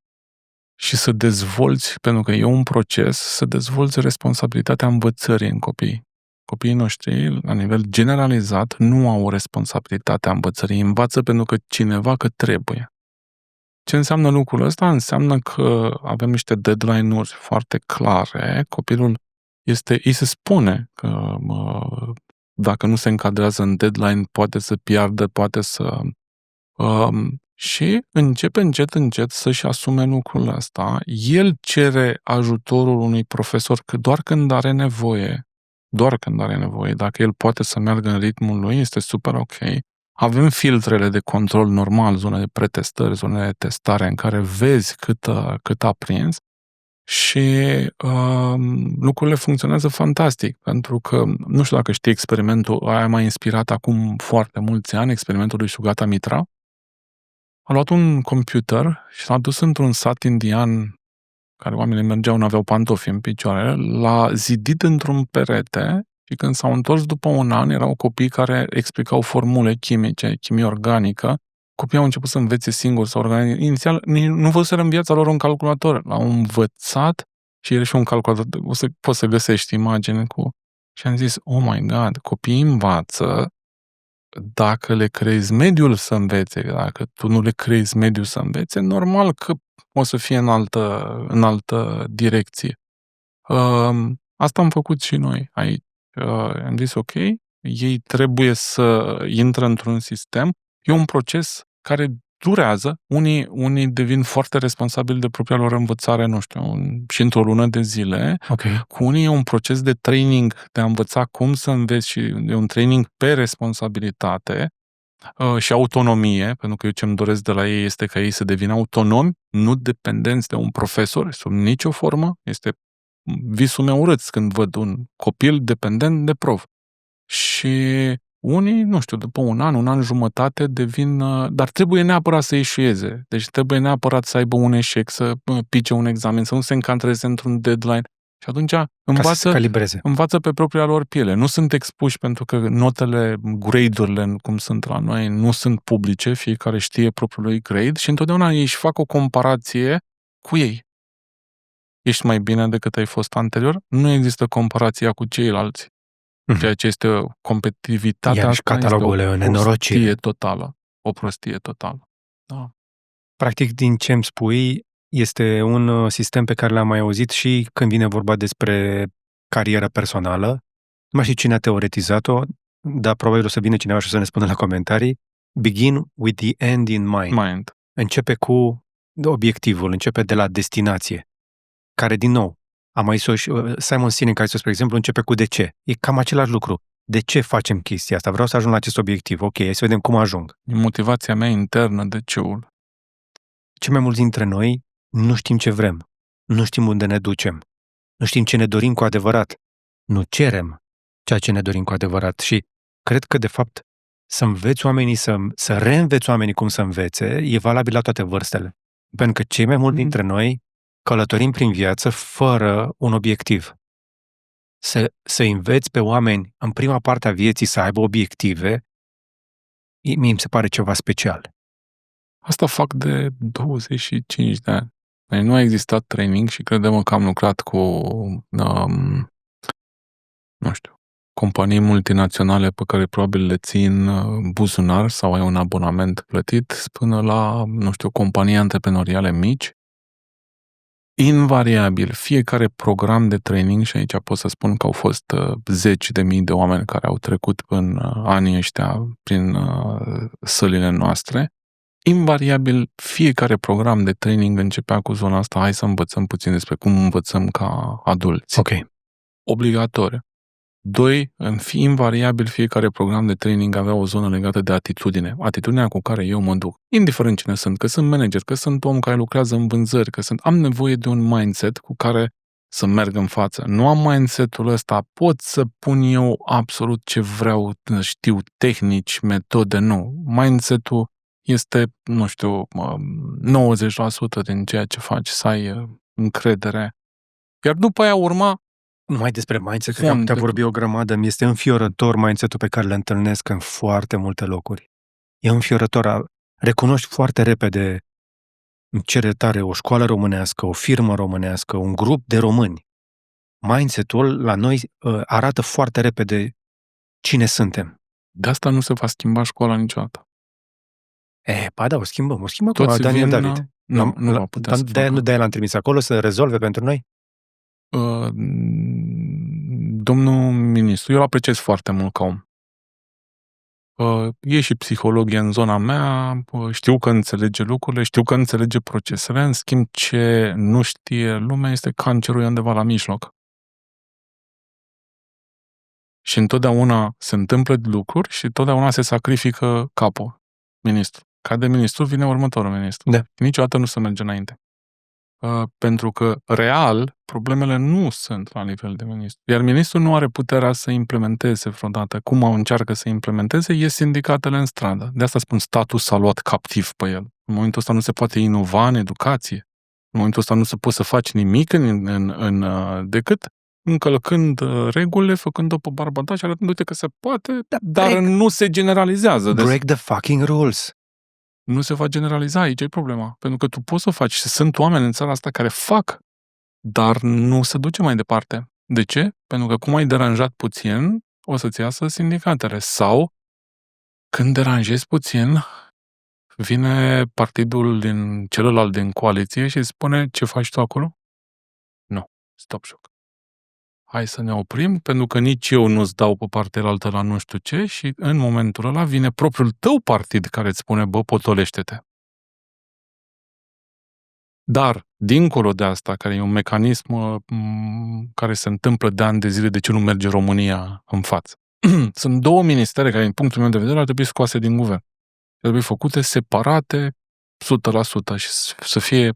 și să dezvolți, pentru că e un proces, să dezvolți responsabilitatea învățării în copii. Copiii noștri, la nivel generalizat, nu au responsabilitatea învățării. Învață pentru că cineva că trebuie. Ce înseamnă lucrul ăsta? Înseamnă că avem niște deadline-uri foarte clare. Copilul îi se spune că dacă nu se încadrează în deadline, poate să piardă, poate să... și începe încet să-și asume lucrul ăsta. El cere ajutorul unui profesor că doar când are nevoie, dacă el poate să meargă în ritmul lui, este super ok. Avem filtrele de control normal, zone de pretestări, zone de testare în care vezi cât a prins și lucrurile funcționează fantastic, pentru că, nu știu dacă știi experimentul, aia m-a inspirat acum foarte mulți ani, experimentul lui Sugata Mitra. A luat un computer și l-a dus într-un sat indian care oamenii mergeau, n-aveau pantofi în picioare, l-a zidit într-un perete și când s-au întors după un an, erau copii care explicau formule chimice, chimie organică. Copiii au început să învețe singuri, să organizeze. Inițial, nu văzuseră în viața lor un calculator. L-au învățat și era și un calculator. Poți să găsești imagine cu... Și am zis, oh my God, copiii învață dacă le creezi mediul să învețe, dacă tu nu le creezi mediul să învețe, normal că o să fie în altă direcție. Asta am făcut și noi aici. Am zis, ok, ei trebuie să intre într-un sistem. E un proces care durează. Unii devin foarte responsabili de propria lor învățare, nu știu, și într-o lună de zile. Okay. Cu unii e un proces de training, de a învăța cum să înveți și e un training pe responsabilitate și autonomie, pentru că eu ce-mi doresc de la ei este ca ei să devină autonomi, nu dependenți de un profesor, sub nicio formă. Este visul meu urât când văd un copil dependent de prof. Și unii, nu știu, după un an jumătate devin, dar trebuie neapărat să eșueze. Deci trebuie neapărat să aibă un eșec, să pice un examen, să nu se încadreze într-un deadline. Și atunci învață pe propria lor piele. Nu sunt expuși pentru că notele, grade-urile, cum sunt la noi, nu sunt publice, fiecare știe propriul lui grade și întotdeauna ei își fac o comparație cu ei. Ești mai bine decât ai fost anterior? Nu există comparația cu ceilalți. Ceea ce este competitivitatea. Iarăși catalogul e o nenorocire. O prostie totală. Da. Practic, din ce îmi spui, este un sistem pe care l-am mai auzit și când vine vorba despre carieră personală. Nu mai știu cine a teoretizat-o, dar probabil o să vină cineva și o să ne spună la comentarii. Begin with the end in mind. Începe cu obiectivul, începe de la destinație, care, din nou, am mai Simon Sinek, care, spre exemplu, începe cu de ce. E cam același lucru. De ce facem chestia asta? Vreau să ajung la acest obiectiv. Ok, hai să vedem cum ajung. E motivația mea internă, de ce-ul. Cei mai mulți dintre noi nu știm ce vrem. Nu știm unde ne ducem. Nu știm ce ne dorim cu adevărat. Nu cerem ceea ce ne dorim cu adevărat. Și cred că, de fapt, să înveți oamenii, să reînveți oamenii cum să învețe, e valabil la toate vârstele. Pentru că cei mai mulți dintre noi călătorim prin viață fără un obiectiv. Să înveți pe oameni în prima parte a vieții să aibă obiective, mie mi se pare ceva special. Asta fac de 25 de ani. Nu a existat training și credem că am lucrat cu, nu știu, companii multinaționale pe care probabil le țin buzunar sau ai un abonament plătit până la, nu știu, companii antreprenoriale mici. Invariabil, fiecare program de training, și aici pot să spun că au fost zeci de mii de oameni care au trecut în anii ăștia prin sălile noastre, invariabil, fiecare program de training începea cu zona asta, hai să învățăm puțin despre cum învățăm ca adulți. Ok. Obligatoriu. 2, invariabil, fiecare program de training avea o zonă legată de atitudine. Atitudinea cu care eu mă duc. Indiferent cine sunt, că sunt manager, că sunt om care lucrează în vânzări, am nevoie de un mindset cu care să merg în față. Nu am mindset-ul ăsta, pot să pun eu absolut ce vreau, știu, tehnici, metode, nu. Mindset-ul este, nu știu, 90% din ceea ce faci, să ai încredere. Iar după aia urma numai despre mindset, cred că am putea vorbi o grămadă. Mi este înfiorător mindset-ul pe care le întâlnesc în foarte multe locuri. E înfiorător. Recunoști foarte repede ce tare o școală românească, o firmă românească, un grup de români. Mindset-ul la noi arată foarte repede cine suntem. De asta nu se va schimba școala niciodată. Ba da, o schimbăm cu Daniel David. Nu va putea să facă. Nu de-aia l-am trimis acolo să rezolve pentru noi? Domnul ministru, eu îl apreciez foarte mult ca om. E și psihologie în zona mea, știu că înțelege lucrurile, știu că înțelege procesele, în schimb ce nu știe lumea este cancerul undeva la mijloc. Și întotdeauna se întâmplă lucruri și întotdeauna se sacrifică capul. Ministru. Cade ministru, vine următorul ministru. Da. Niciodată nu se merge înainte. Pentru că, real, problemele nu sunt la nivel de ministru. Iar ministrul nu are puterea să implementeze vreodată. Cum încearcă să implementeze, ies sindicatele în stradă. De asta spun, statul s-a luat captiv pe el. În momentul ăsta nu se poate inova în educație. În momentul ăsta nu se poate să faci nimic decât încălcând regulile, făcând-o pe barbata și arătându-te că se poate, dar nu se generalizează. Break the fucking rules. Nu se va generaliza, aici e problema. Pentru că tu poți să faci. Sunt oameni în țara asta care fac, dar nu se duce mai departe. De ce? Pentru că cum ai deranjat puțin, o să-ți iasă sindicatele. Sau, când deranjezi puțin, vine partidul celălalt din coaliție și îți spune, ce faci tu acolo? Nu, stop shock. Hai să ne oprim, pentru că nici eu nu-ți dau pe partea altă la nu știu ce și în momentul ăla vine propriul tău partid care îți spune, bă, potolește-te. Dar, dincolo de asta, care e un mecanism care se întâmplă de ani de zile, de ce nu merge România în față? Sunt două ministere care, din punctul meu de vedere, ar trebui scoase din guvern. Trebuie făcute separate 100% și să fie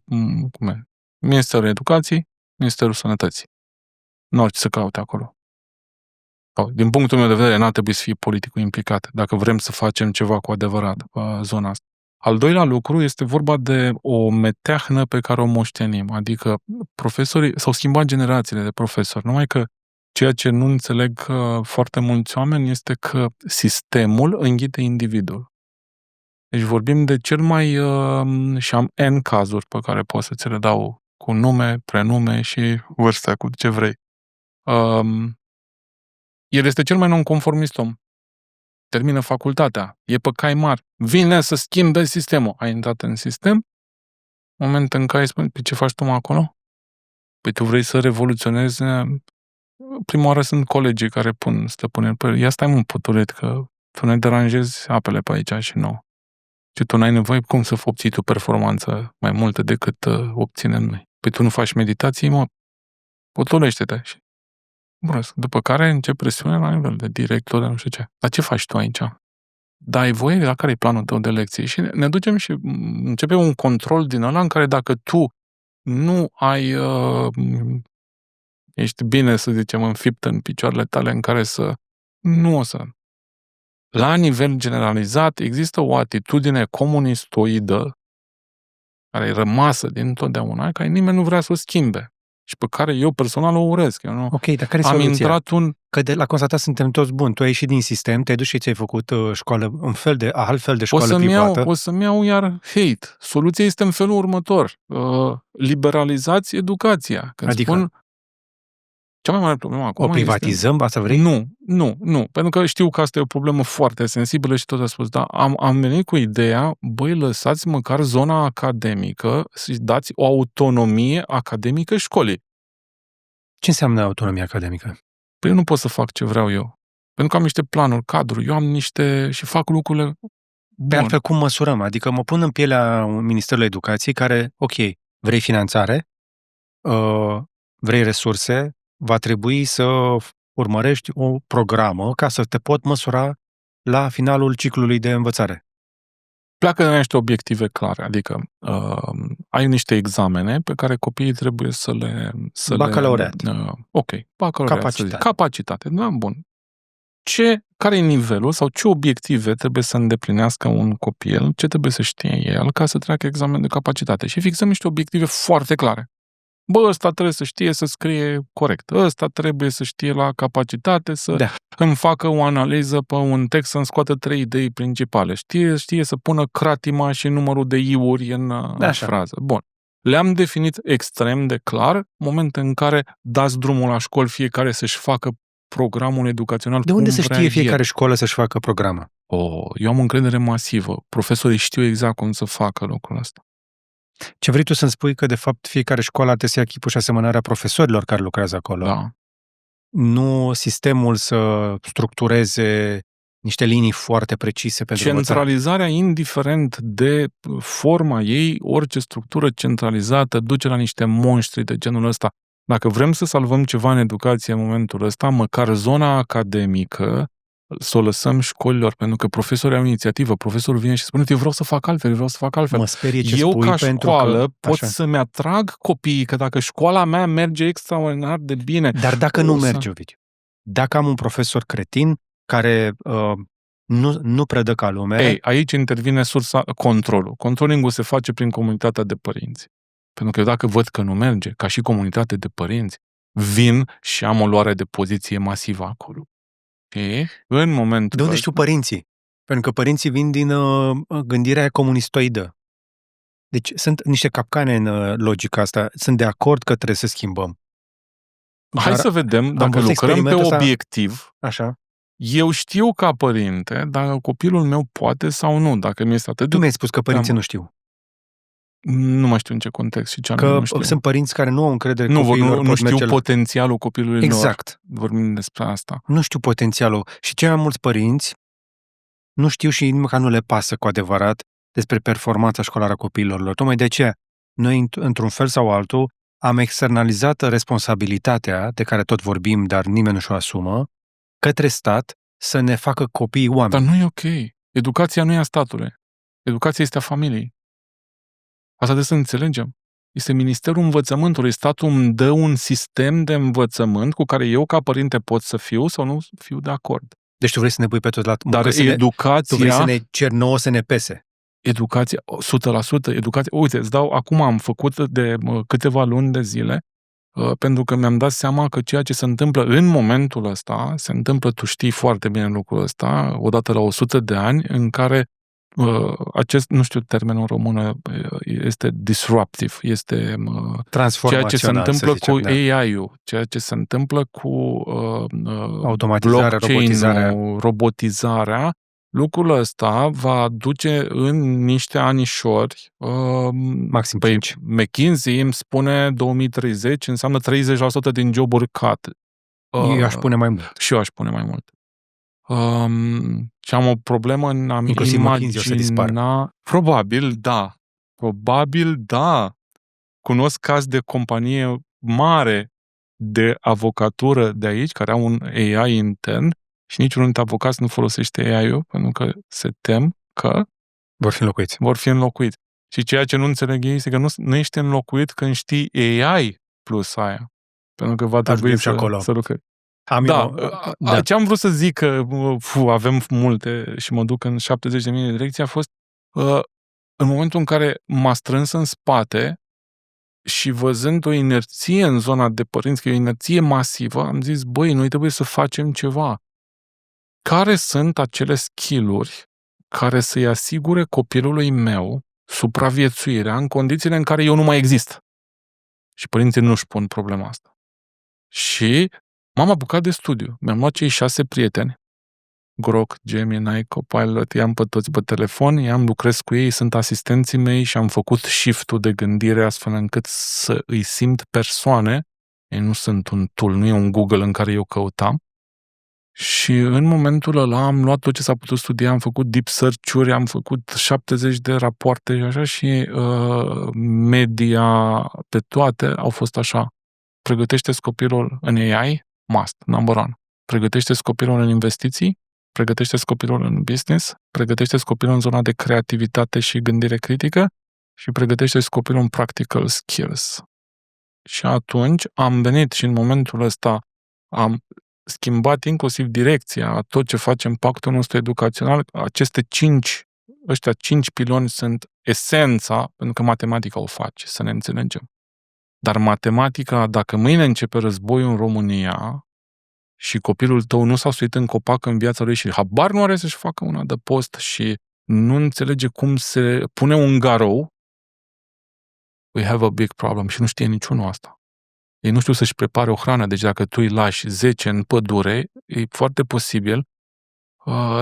Ministerul Educației, Ministerul Sănătății. Nu ce să caute acolo. Din punctul meu de vedere, n-ar trebui să fie politicul implicat, dacă vrem să facem ceva cu adevărat pe zona asta. Al doilea lucru este vorba de o meteahnă pe care o moștenim, adică profesorii, s-au schimbat generațiile de profesori, numai că ceea ce nu înțeleg foarte mulți oameni este că sistemul înghite individul. Deci vorbim de cel mai, și am N cazuri pe care pot să ți le dau cu nume, prenume și vârsta, cu ce vrei. El este cel mai nonconformist om. Termină facultatea, e pe cai mari, vine să schimbe sistemul. Ai intrat în sistem, moment în care îi spui, pe ce faci tu acolo? Păi tu vrei să revoluționezi. Prima oară sunt colegii care pun stăpâniri. Păi ia stai puturit, că tu ne deranjezi apele pe aici și nouă. Și tu n-ai nevoie cum să obții tu performanță mai multă decât obținem noi. Păi tu nu faci meditații, potolește-te. După care începe presiunea la nivel de director, de nu știu ce. Dar ce faci tu aici? Dai voie? La care e planul tău de lecții? Și ne ducem și începe un control din ăla în care dacă tu nu ai ești bine, să zicem, înfipt în picioarele tale în care nu o să... La nivel generalizat există o atitudine comunistoidă care e rămasă din totdeauna, care nimeni nu vrea să o schimbe și pe care eu personal o urăsc. Eu nu Ok, dar care e am soluția? intrat Că de la constatat suntem toți buni. Tu ai ieșit din sistem, te-ai dus și ți-ai făcut școală, altfel de școală privată. O să-mi iau iar hate. Soluția este în felul următor. Liberalizați educația. Când adică? Spun, cea mai mare problemă acum o privatizăm, este... asta vrei? Nu. Pentru că știu că asta e o problemă foarte sensibilă și tot a spus. Dar am venit cu ideea, băi, lăsați măcar zona academică, să dați o autonomie academică școlii. Ce înseamnă autonomia academică? Păi eu nu pot să fac ce vreau eu. Pentru că am niște planuri, cadru, eu am niște... și fac lucrurile... Pe altfel, cum măsurăm? Adică mă pun în pielea Ministerului Educației care, ok, vrei finanțare, vrei resurse, va trebui să urmărești o programă ca să te pot măsura la finalul ciclului de învățare. Pleacă de niște obiective clare, adică ai niște examene pe care copiii trebuie să le... Bacalaureat. Ok, bacalaureat. Capacitate, da, bun. Care e nivelul sau ce obiective trebuie să îndeplinească un copil, ce trebuie să știe el ca să treacă examenul de capacitate. Și fixăm niște obiective foarte clare. Bă, ăsta trebuie să știe să scrie corect. Ăsta trebuie să știe la capacitate să îmi facă o analiză pe un text, să-mi scoată 3 idei principale. Știe să pună cratima și numărul de i-uri în frază. Bun. Le-am definit extrem de clar, moment în care dați drumul la școli fiecare să-și facă programul educațional. De unde să știe fiecare școală să-și facă programul? Eu am încredere masivă. Profesorii știu exact cum să facă lucrul ăsta. Ce vrei tu să-mi spui că, de fapt, fiecare școală trebuie să ia chipul și asemănarea profesorilor care lucrează acolo? Da. Nu sistemul să structureze niște linii foarte precise pentru centralizarea, indiferent de forma ei, orice structură centralizată duce la niște monștri de genul ăsta. Dacă vrem să salvăm ceva în educație în momentul ăsta, măcar zona academică să o lăsăm școlilor, pentru că profesorii au inițiativă. Profesorul vine și spune, eu vreau să fac altfel, Mă sperie ce eu spui, ca pentru școală că, pot să-mi atrag copiii, că dacă școala mea merge extraordinar de bine... Dar dacă nu merge, Ovidiu, dacă am un profesor cretin care nu predă ca lume... Aici intervine sursa, controlul. Controlling-ul se face prin comunitatea de părinți. Pentru că eu dacă văd că nu merge, ca și comunitate de părinți, vin și am o luare de poziție masivă acolo. În momentul de unde știu părinții? Pentru că părinții vin din gândirea comunistoidă. Deci sunt niște capcane în logica asta. Sunt de acord că trebuie să schimbăm. Hai să vedem dacă lucrăm pe obiectiv. Așa. Eu știu ca părinte dacă copilul meu poate sau nu. Dacă mi este atât de... Tu mi-ai spus că părinții nu știu. Nu mai știu în ce context și ce anume nu știu. Că sunt părinți care nu au încredere copiilor. Nu știu potențialul copilului lor. Exact. Vorbim despre asta. Nu știu potențialul. Și cei mai mulți părinți nu știu și nici măcar nu le pasă cu adevărat despre performanța școlară a copiilor lor. Tocmai de aceea noi, într-un fel sau altul, am externalizat responsabilitatea de care tot vorbim, dar nimeni nu și-o asumă, către stat să ne facă copiii Dar oameni. nu e ok. Educația nu e a statului. Educația este a familiei. Asta trebuie să înțelegem. Este Ministerul Învățământului. Statul îmi dă un sistem de învățământ cu care eu, ca părinte, pot să fiu sau nu fiu de acord. Deci tu vrei să ne pui pe tot la Dar muncă, tu vrei educația, să ne ceri nouă să ne pese. educația, 100%, educația. Uite, îți dau, acum am făcut de câteva luni de zile, pentru că mi-am dat seama că ceea ce se întâmplă în momentul ăsta, se întâmplă, tu știi foarte bine lucrul ăsta, odată la 100 de ani, în care acest, nu știu termenul în română, este disruptive, este ceea ce se întâmplă cu AI-ul, ceea ce se întâmplă cu automatizarea, robotizarea. Lucrul ăsta va duce în niște anișori, maxim 5. McKinsey îmi spune 2030 înseamnă 30% din joburi cut. Eu aș pune mai mult. Și eu aș pune mai mult. Și am o problemă în a-mi imagina... Probabil da. Cunosc caz de companie mare de avocatură de aici, care au un AI intern și niciunul dintre avocați nu folosește AI-ul, pentru că se tem că vor fi înlocuiți. Și ceea ce nu înțeleg ei este că nu ești înlocuit când știi AI plus aia. Pentru că va trebui să lucrezi. Ce am vrut să zic, că avem multe și mă duc în 70.000 de direcții, a fost în momentul în care m-a strâns în spate și văzând o inerție în zona de părinți, că e o inerție masivă, am zis, băi, noi trebuie să facem ceva. Care sunt acele skill-uri care să-i asigure copilului meu supraviețuirea în condițiile în care eu nu mai exist? Și părinții nu-și pun problema asta. Și m-am apucat de studiu. Mi-am luat cei 6 prieteni, Grok, Gemini, Copilot, i-am pe toți pe telefon, lucrez cu ei, sunt asistenții mei și am făcut shift-ul de gândire astfel încât să îi simt persoane. Ei nu sunt un tool, nu e un Google în care eu căutam. Și în momentul ăla am luat tot ce s-a putut studia, am făcut deep search-uri, am făcut 70 de rapoarte și așa și media pe toate au fost așa. Pregătește-ți copilul în AI, must, number one. Pregătește-ți copilul în investiții, pregătește-ți copilul în business, pregătește-ți copilul în zona de creativitate și gândire critică și pregătește-ți copilul în practical skills. Și atunci am venit și în momentul ăsta am schimbat inclusiv direcția a tot ce facem pactul nostru educațional. Ăștia 5 piloni sunt esența, pentru că matematica o face, să ne înțelegem. Dar matematica, dacă mâine începe războiul în România și copilul tău nu s-a suit în copac în viața lui și habar nu are să-și facă un adăpost și nu înțelege cum se pune un garou, we have a big problem și nu știe niciunul asta. Ei nu știu să-și prepare o hrană, deci dacă tu îi lași 10 în pădure, e foarte posibil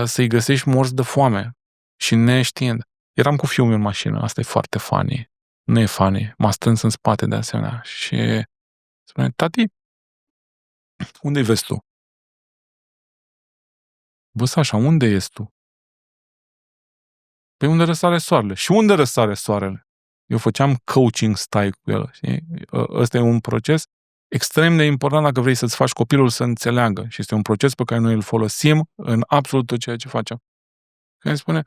să-i găsești morți de foame și neștiind. Eram cu fiul meu în mașină, asta e foarte funny. Nu e funny, m-a strâns în spate de asemenea și spune, tati, unde-i vezi tu? Bă, Sașa, unde ești tu? Păi unde răsare soarele? Și unde răsare soarele? Eu făceam coaching style cu el. Știi? Ăsta e un proces extrem de important dacă vrei să-ți faci copilul să înțeleagă. Și este un proces pe care noi îl folosim în absolut tot ceea ce facem. Când spune,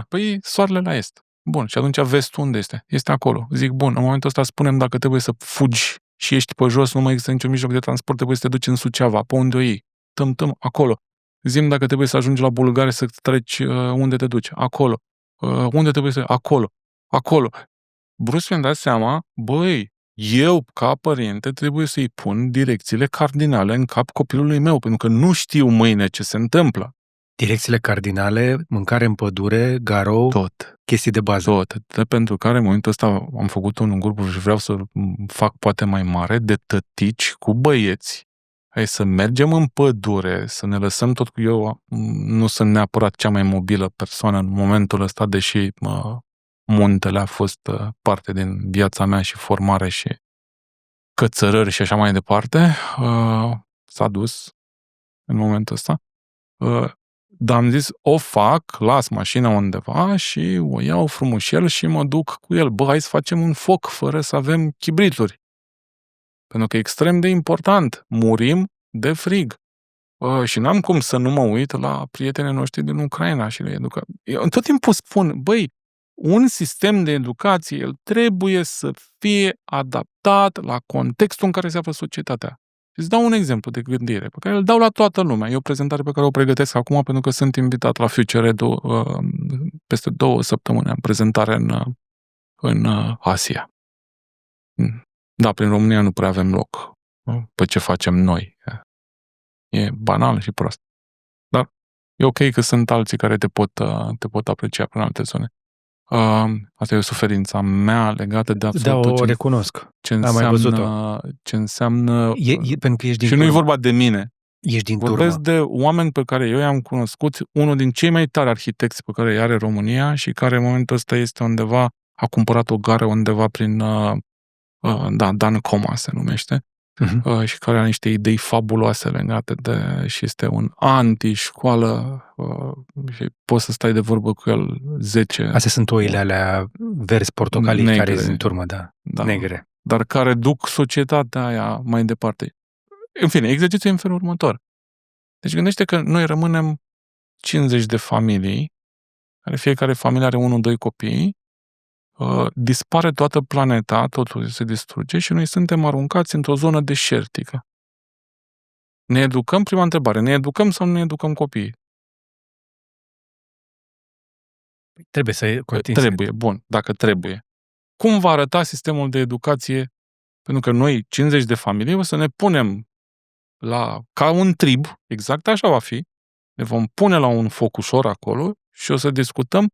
păi soarele la est. Bun, și atunci vezi tu unde este. Este acolo. Zic, bun, în momentul ăsta spunem dacă trebuie să fugi și ești pe jos, nu mai există niciun mijloc de transport, trebuie să te duci în Suceava. Pe unde o iei? Tăm, acolo. Zi-mi dacă trebuie să ajungi la Bulgaria să treci, unde te duci? Acolo. Unde trebuie să... Acolo. Brusc mi-am dat seama, băi, eu, ca părinte, trebuie să-i pun direcțiile cardinale în cap copilului meu, pentru că nu știu mâine ce se întâmplă. Direcțiile cardinale, mâncare în pădure, garou, tot. Chestii de bază. Tot. De pentru care în momentul ăsta am făcut un grup și vreau să fac poate mai mare de tătici cu băieți. Hai să mergem în pădure, să ne lăsăm tot cu eu. Nu sunt neapărat cea mai mobilă persoană în momentul ăsta, deși muntele a fost parte din viața mea și formare și cățărări și așa mai departe. S-a dus în momentul ăsta. Dar am zis, o fac, las mașina undeva și o iau frumușel și mă duc cu el. Bă, hai să facem un foc fără să avem chibrituri. Pentru că e extrem de important. Murim de frig. Și n-am cum să nu mă uit la prietenii noștri din Ucraina și le educă. Eu tot timpul spun, băi, un sistem de educație, el trebuie să fie adaptat la contextul în care se află societatea. Îți dau un exemplu de gândire pe care îl dau la toată lumea. E o prezentare pe care o pregătesc acum pentru că sunt invitat la Future Edu peste 2 săptămâni. Am prezentare în Asia. Da, prin România nu prea avem loc pe ce facem noi. E banal și prost. Dar e ok că sunt alții care te pot aprecia prin alte zone. Asta e o suferință mea legată de absolut Da, o recunosc. Am mai văzut-o. Ce înseamnă... pentru că ești din și nu e vorba de mine. Ești din Vorbesc turmă. de oameni pe care eu i-am cunoscut, unul din cei mai tari arhitecți pe care îi are România și care în momentul ăsta este undeva, a cumpărat o gară undeva prin Dan Coma se numește, și care are niște idei fabuloase legate de... și este un anti-școală și poți să stai de vorbă cu el 10... Astea sunt oile alea verzi portocalii negre, care sunt în turmă, da, negre. Dar care duc societatea aia mai departe. În fine, exercițiul e în felul următor. Deci gândește că noi rămânem 50 de familii, care fiecare familie are 1-2 copii, dispare toată planeta, totul se distruge și noi suntem aruncați într-o zonă deșertică. Ne educăm? Prima întrebare. Ne educăm sau nu ne educăm copiii? Trebuie să continui. Trebuie, bun, dacă trebuie. Cum va arăta sistemul de educație? Pentru că noi, 50 de familii, o să ne punem ca un trib, exact așa va fi, ne vom pune la un focușor acolo și o să discutăm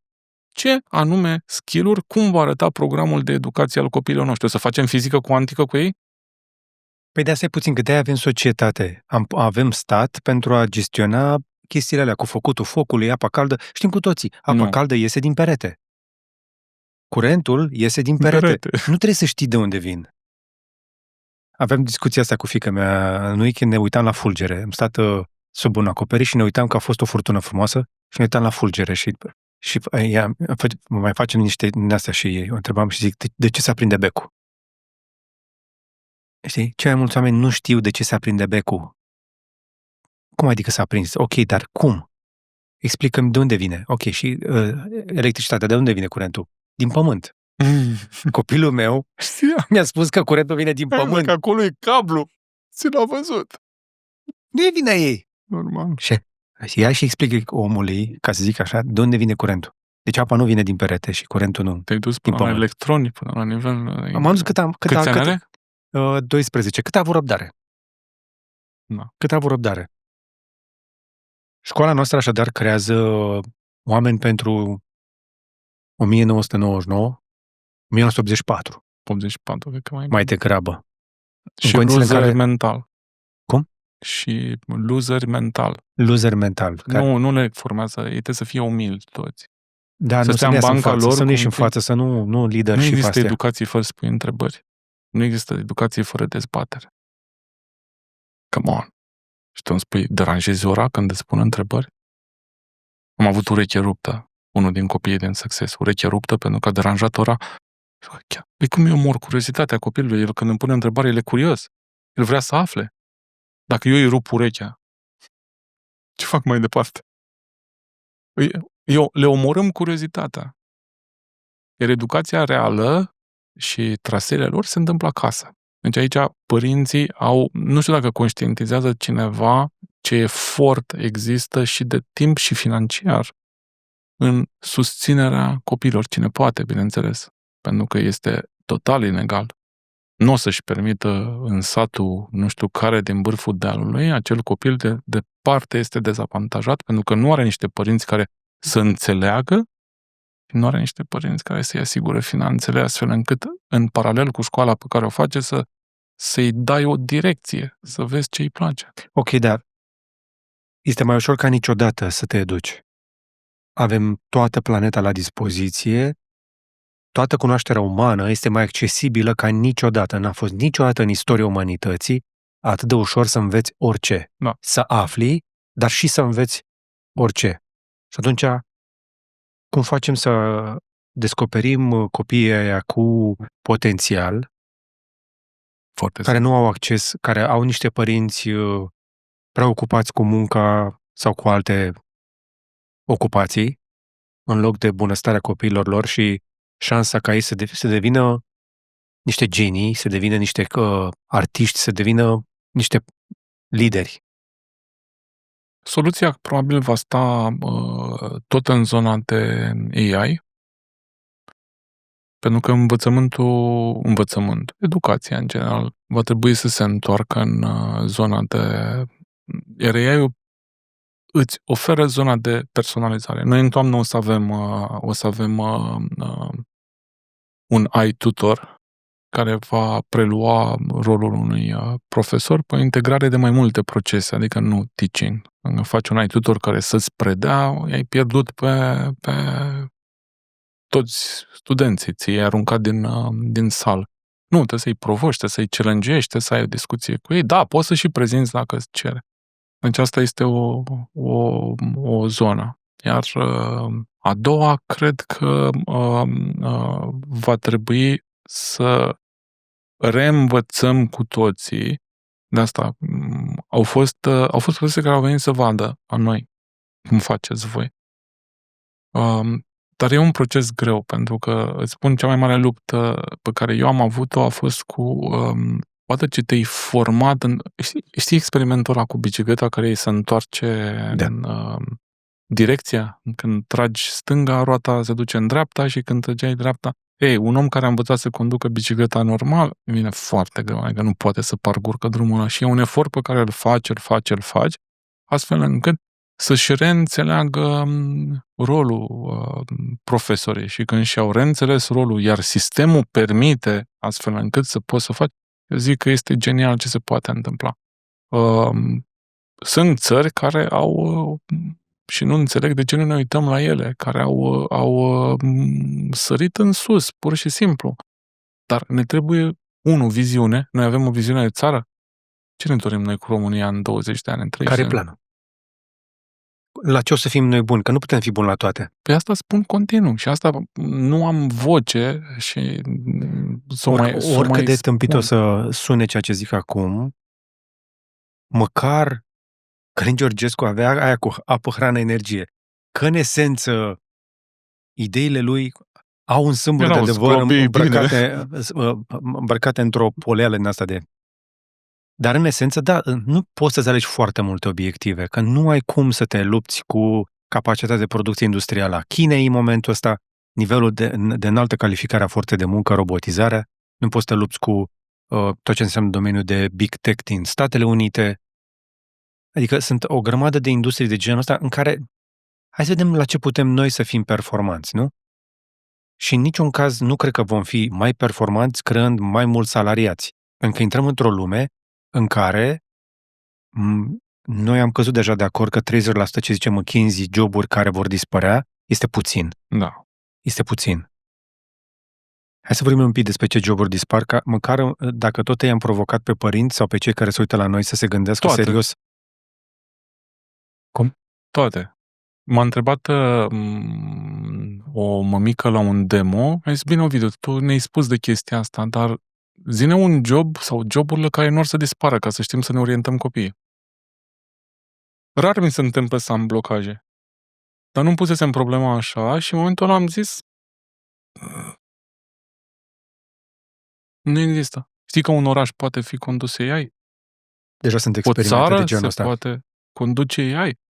ce anume skill-uri, cum va arăta programul de educație al copiilor noștri. O să facem fizică cuantică cu ei? Păi de asta e puțin, că de-aia avem societate. Avem stat pentru a gestiona chestiile alea cu făcutul focului, apa caldă. Știm cu toții, apa caldă iese din perete. Curentul iese din perete. Nu trebuie să știi de unde vin. Aveam discuția asta cu fiica mea în weekend, ne uitam la fulgere. Am stat sub un acoperiș și ne uitam că a fost o furtună frumoasă și ne uitam la fulgere și ea mai facem niște din astea și o întrebam și zic, de ce se aprinde becul? Știi? Cei mai mulți oameni nu știu de ce se aprinde becul. Cum adică s-a aprins? Ok, dar cum? Explică-mi de unde vine. Ok, și electricitatea, de unde vine curentul? Din pământ. Copilul meu mi-a spus că curentul vine din pământ. Că acolo e cablu. Ți l-a văzut. Nu e vina ei. Normal. Și ea și explică omului, ca să zic așa, de unde vine curentul. Deci apa nu vine din perete și curentul nu. Te-ai dus până la electroni, până la nivel... M-am dus Câți ani are? 12. Cât a avut răbdare? Cât a avut răbdare? Școala noastră așadar creează oameni pentru 1999, 1984. 84, cred că mai degrabă. Și loser mental. Cum? Și loser mental. Loser mental. Nu le formează, ei trebuie să fie umili toți. Da, să stea în banca lor, să nu ieși în față, să nu lider și Nu există educație fără să pui întrebări. Nu există educație fără dezbatere. Come on. Și tu îmi spui, deranjezi ora când îți spun întrebări? Am avut ureche ruptă. Unul din copiii din Success. Ureche ruptă pentru că a deranjat ora. Păi cum eu omor curiozitatea copilului? El când îmi pune întrebare, el e curios. El vrea să afle. Dacă eu îi rup urechea, ce fac mai departe? Eu le omorâm curiozitatea. Iar educația reală și traseele lor se întâmplă acasă. Deci aici părinții nu știu dacă conștientizează cineva ce efort există și de timp și financiar în susținerea copiilor. Cine poate, bineînțeles, pentru că este total inegal. Nu o să-și permită în satul, nu știu care, din vârful dealului, acel copil de departe este dezavantajat pentru că nu are niște părinți care să înțeleagă și nu are niște părinți care să-i asigure finanțele astfel încât, în paralel cu școala pe care o face, să-i dai o direcție, să vezi ce îi place. Ok, dar este mai ușor ca niciodată să te educi. Avem toată planeta la dispoziție, toată cunoașterea umană este mai accesibilă ca niciodată. N-a fost niciodată în istoria umanității atât de ușor să înveți orice. Da. Să afli, dar și să înveți orice. Și atunci, cum facem să descoperim copiii ăia cu potențial, Foarte care simplu. nu au acces, care au niște părinți prea ocupați cu munca sau cu alte ocupații, în loc de bunăstarea copiilor lor și șansa ca ei să devină niște genii, să devină niște artiști, să devină niște lideri. Soluția probabil va sta tot în zona de AI, pentru că educația în general, va trebui să se întoarcă în zona de... Iar AI îți oferă zona de personalizare. Noi în toamnă o să avem un iTutor care va prelua rolul unui profesor pe integrare de mai multe procese, adică nu teaching. Când faci un iTutor care să-ți predea, ai pierdut pe toți studenții, ți-ai aruncat din sală. Nu, trebuie să-i provoci, trebuie să-i challenge-ești, trebuie să ai o discuție cu ei. Da, poți să și prezinți dacă îți cere. Deci asta este o zonă. Iar a doua, cred că va trebui să reînvățăm cu toții. De asta au fost profesori care au venit să vadă la noi cum faceți voi. Dar e un proces greu, pentru că, îți spun, cea mai mare luptă pe care eu am avut-o a fost cu odată ce te-ai format în... Știi experimentul ăla cu bicicleta care îi se întoarce în direcția? Când tragi stânga, roata se duce în dreapta și când trăgeai dreapta... Ei, un om care a învățat să conducă bicicleta normal, vine foarte greu, adică nu poate să parcurgă drumul ăla și e un efort pe care îl faci, astfel încât să-și reînțeleagă rolul profesorii și când și-au reînțeles rolul, iar sistemul permite astfel încât să poți să faci, eu zic că este genial ce se poate întâmpla. Sunt țări care au, și nu înțeleg de ce nu ne uităm la ele, care au sărit în sus, pur și simplu. Dar ne trebuie, viziune. Noi avem o viziune de țară. Ce ne dorim noi cu România în 20 de ani, în 30 Care e de ani? planul? La ce o să fim noi buni? Că nu putem fi buni la toate. Pe asta spun continuu și asta nu am voce și Oricât de tâmpit o să sune ceea ce zic acum, măcar Călin Georgescu avea aia cu apă, hrană, energie. Că în esență ideile lui au un sâmbur de adevăr îmbrăcate într-o poleală din asta de... Dar în esență, da, nu poți să-ți alegi foarte multe obiective, că nu ai cum să te lupți cu capacitatea de producție industrială a Chinei în momentul ăsta, nivelul de înaltă calificare a forței de muncă, robotizarea, nu poți să te lupți cu tot ce înseamnă domeniul de big tech din Statele Unite. Adică sunt o grămadă de industrii de genul ăsta în care hai să vedem la ce putem noi să fim performanți, nu? Și în niciun caz nu cred că vom fi mai performanți creând mai mulți salariați. Pentru că intrăm într-o lume în care noi am căzut deja de acord că 30% ce zice McKinsey, joburi care vor dispărea, este puțin. Da. Este puțin. Hai să vorbim un pic despre ce joburi dispar, ca măcar dacă tot i-am provocat pe părinți sau pe cei care se uită la noi să se gândească serios. Cum? Toate. M-a întrebat o mămică la un demo, a zis, bine, Ovidiu, tu ne-ai spus de chestia asta, dar zi-ne un job sau joburile care nu or să dispară, ca să știm să ne orientăm copiii. Rar mi se întâmplă să am blocaje. Dar nu pusesem problema așa și în momentul ăla am zis nu există. Știi că un oraș poate fi condus AI? Deja sunt O experimente țară de genul se ăsta. poate conduce AI.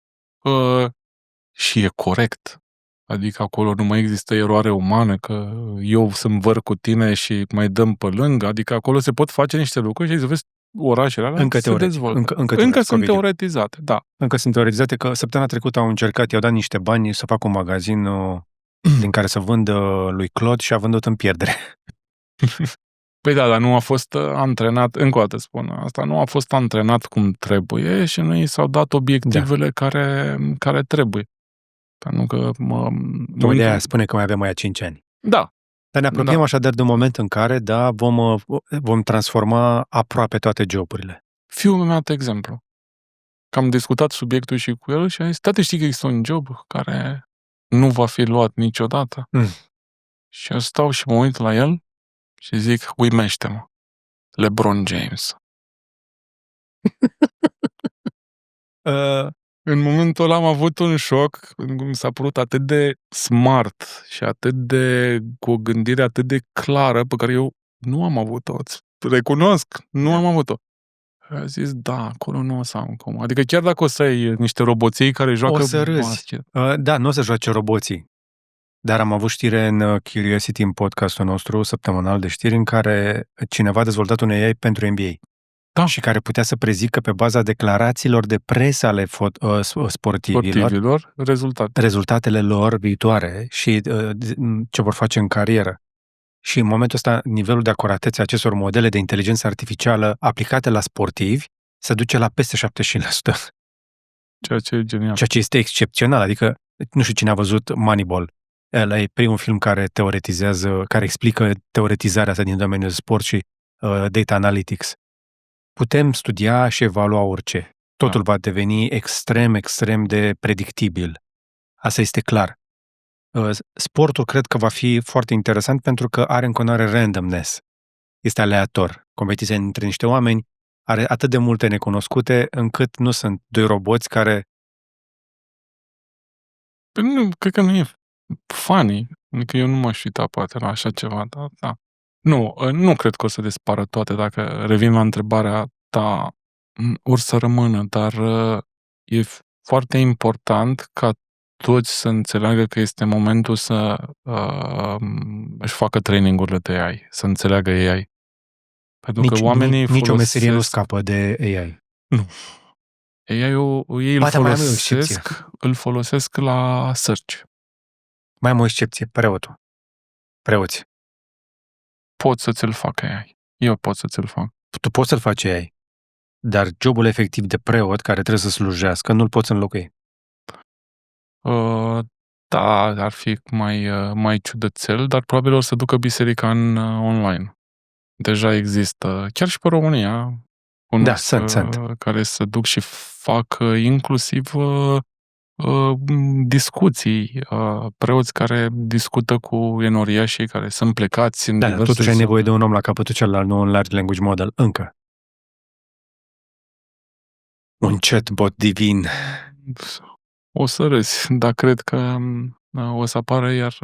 Și e corect. Adică acolo nu mai există eroare umană, că eu sunt văr cu tine și mai dăm pe lângă. Adică acolo se pot face niște lucruri și să vezi orașele alea se dezvoltă. Încă sunt teoretizate, da. Încă sunt teoretizate, că săptămâna trecută au încercat, i-au dat niște bani să facă un magazin din care să vândă lui Claude și a vândut în pierdere. Păi da, dar nu a fost antrenat, încă o dată spun, asta nu a fost antrenat cum trebuie și nu i s-au dat obiectivele care trebuie. Pentru că... Ideea spune că mai avem mai 5 ani. Da. Dar ne apropiem așadar de un moment în care, da, vom transforma aproape toate joburile. Fiul meu mi-a dat exemplu. că am discutat subiectul și cu el și a zis, tată, știi că există un job care nu va fi luat niciodată? Și eu stau și mă uit la el și zic, uimește-mă, LeBron James. În momentul ăla am avut un șoc, pentru că mi s-a părut atât de smart și cu o gândire atât de clară pe care eu nu am avut-o. Îți recunosc, nu am avut-o. A zis, da, acolo nu o să am cum. Adică chiar dacă o să ai niște roboții care joacă O să râzi. basket. Da, nu o să joace roboții. Dar am avut știre în Curiosity, în podcastul nostru săptămânal de știri, în care cineva a dezvoltat un AI pentru NBA. Da. Și care putea să prezică pe baza declarațiilor de presă ale sportivilor rezultatele lor viitoare și ce vor face în carieră. Și în momentul ăsta, nivelul de acuratețe a acestor modele de inteligență artificială aplicate la sportivi se duce la peste 75%. Ceea ce e genial. Ceea ce este excepțional. Adică, nu știu cine a văzut Moneyball. Ăla e primul film care care explică teoretizarea asta din domeniul sport și data analytics. Putem studia și evalua orice. Totul va deveni extrem, extrem de predictibil. Asta este clar. Sportul cred că va fi foarte interesant pentru că are în continuare randomness. Este aleator. Competiția între niște oameni are atât de multe necunoscute încât nu sunt doi roboți care... Nu, cred că nu e funny. Adică eu nu m-aș uita poate la așa ceva, da. Nu cred că o să dispară toate. Dacă revin la întrebarea ta, or să rămână, dar e foarte important ca toți să înțeleagă că este momentul să își facă trainingurile de AI, să înțeleagă AI. Pentru că oamenii nicio meserie nu scapă de AI. Nu. AI-ul ei îl folosesc la search. Mai am o excepție, preoții. Pot să ți-l fac AI. Eu pot să ți-l fac. Tu poți să-l faci AI, dar jobul efectiv de preot care trebuie să slujească nu-l poți înlocui. Da, ar fi mai ciudățel, dar probabil o să ducă biserica în online. Deja există, chiar și pe România, sunt. care se duc și fac inclusiv discuții, preoți care discută cu enoriașii care sunt plecați în diverse totuși ai nevoie de un om la capătul celălalt, nu un large language model, încă. Un chatbot divin. O să râzi, dar cred că o să apară, iar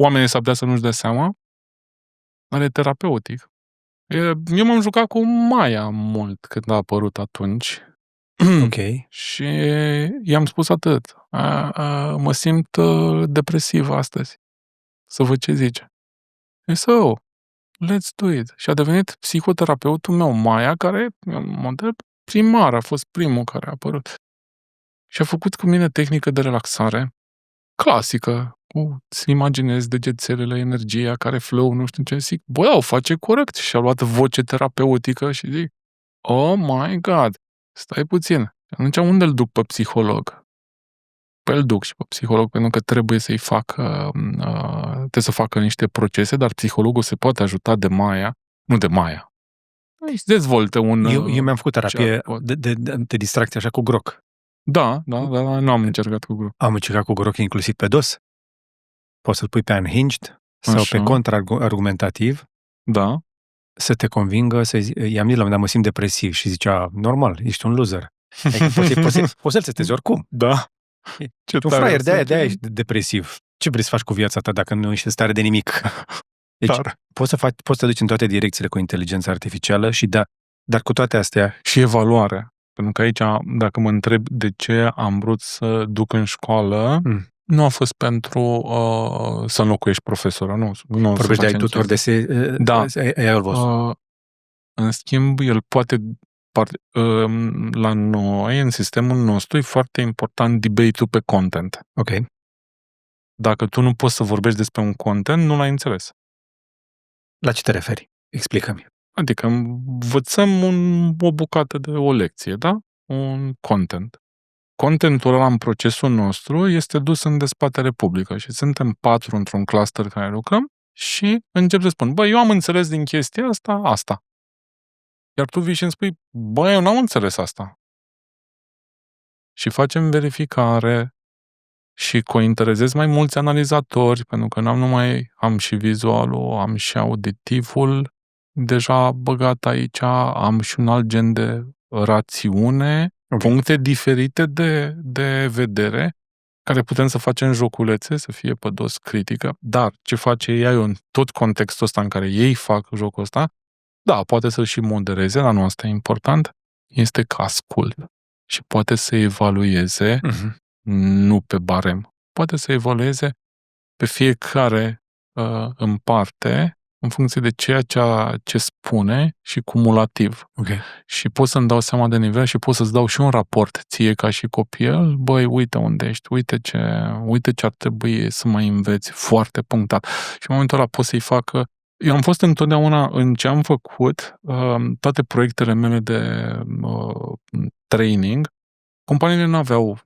oamenii s-ar putea să nu-și dea seama, dar e terapeutic. Eu m-am jucat cu Maia mult când a apărut atunci. Ok. Și i-am spus atât. Mă simt depresiv astăzi. Să văd ce zice. Let's do it. Și a devenit psihoterapeutul meu, Maia, care, în model primar, a fost primul care a apărut. Și a făcut cu mine tehnică de relaxare, clasică, îți imaginezi degețelele, energia care flow, nu știu ce, zic, o face corect. Și a luat voce terapeutică și zic, oh my God, stai puțin. Și atunci unde îl duc pe psiholog? Păi îl duc și pe psiholog pentru că trebuie să-i facă, trebuie să facă niște procese, dar psihologul se poate ajuta de Maia, nu de Maia. Își dezvoltă un... Eu mi-am făcut terapie de distracție așa cu Grok. Da, nu am încercat cu Grok. Am încercat cu Grok inclusiv pe DOS. Poți să-l pui pe unhinged sau pe contra-argumentativ. Da. Să te convingă, i-am zis la un moment dat, mă simt depresiv și zicea, normal, ești un loser. Poți să-l testezi oricum. Da. Tu fraier, de-aia ești depresiv. Ce vrei să faci cu viața ta dacă nu ești în stare de nimic? Deci poți să te duci în toate direcțiile cu inteligența artificială și dar cu toate astea... Și evaluarea. Pentru că aici, dacă mă întreb de ce am vrut să duc în școală, nu a fost pentru să înlocuiești profesora. Nu vorbești de ai tutor de da. AI-ul vostru. În schimb, el poate... la noi, în sistemul nostru, e foarte important debate-ul pe content. Ok. Dacă tu nu poți să vorbești despre un content, nu l-ai înțeles. La ce te referi? Explică-mi. Adică învățăm o bucată de o lecție, da? Un content. Contentul ăla în procesul nostru este dus în dezbatere publică și suntem 4 într-un cluster care lucrăm și încep să spun, eu am înțeles din chestia asta. Iar tu vii și îmi spui, eu n-am înțeles asta. și facem verificare și cointeresez mai mulți analizatori, pentru că am și vizualul, am și auditivul deja băgat aici, am și un alt gen de rațiune, puncte diferite de vedere, care putem să facem joculețe, să fie pe dos critică, dar ce face ea în tot contextul ăsta în care ei fac jocul ăsta, da, poate să-l și modereze, dar nu asta e important, este că ascultă și poate să evalueze, nu pe barem, poate să evalueze pe fiecare în parte, în funcție de ceea ce spune și cumulativ. Okay. Și pot să-mi dau seama de nivel și pot să-ți dau și un raport ție ca și copil, băi, uite unde ești, uite ce ar trebui să mai înveți, foarte punctat. Și în momentul ăla pot să-i facă. Eu am fost întotdeauna în ce am făcut, toate proiectele mele de training, companiile nu aveau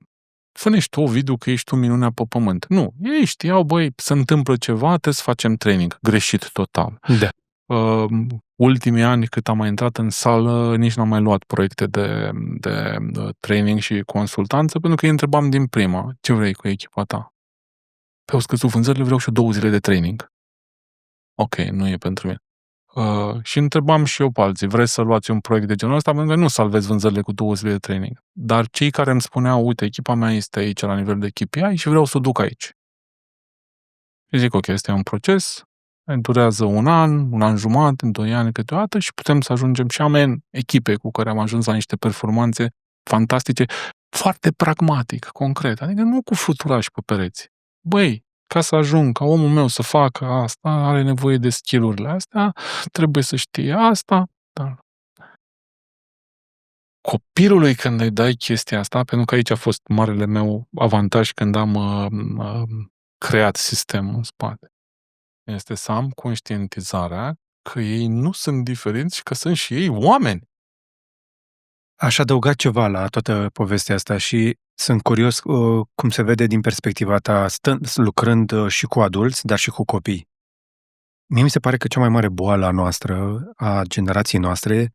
fă-ne și tu o video că ești tu minunea pe pământ. Nu, ei știau, băi, se întâmplă ceva, trebuie să facem training. Greșit total. Da. Ultimii ani, cât am mai intrat în sală, nici n-am mai luat proiecte de training și consultanță, pentru că îi întrebam din prima, ce vrei cu echipa ta? Pe au scăzut vânzările, vreau și 2 zile de training. Ok, nu e pentru mine. Și întrebam și eu pe alții, vreți să luați un proiect de genul ăsta? Pentru că nu salvezi vânzările cu 2 zile de training. Dar cei care îmi spuneau, uite, echipa mea este aici la nivel de KPI și vreau să o duc aici. Și zic, ok, este un proces, durează 1 an jumătate, 2 ani câteodată și putem să ajungem și echipe cu care am ajuns la niște performanțe fantastice, foarte pragmatic, concret. Adică nu cu fluturași pe pereți. Băi, ca să ajung, ca omul meu să facă asta, are nevoie de skill-urile astea, trebuie să știe asta. Da. Copilului când îi dai chestia asta, pentru că aici a fost marele meu avantaj când am creat sistemul în spate, este să am conștientizarea că ei nu sunt diferiți și că sunt și ei oameni. Aș adăuga ceva la toată povestea asta și sunt curios cum se vede din perspectiva ta, lucrând și cu adulți, dar și cu copii. Mie mi se pare că cea mai mare boală a noastră, a generației noastre,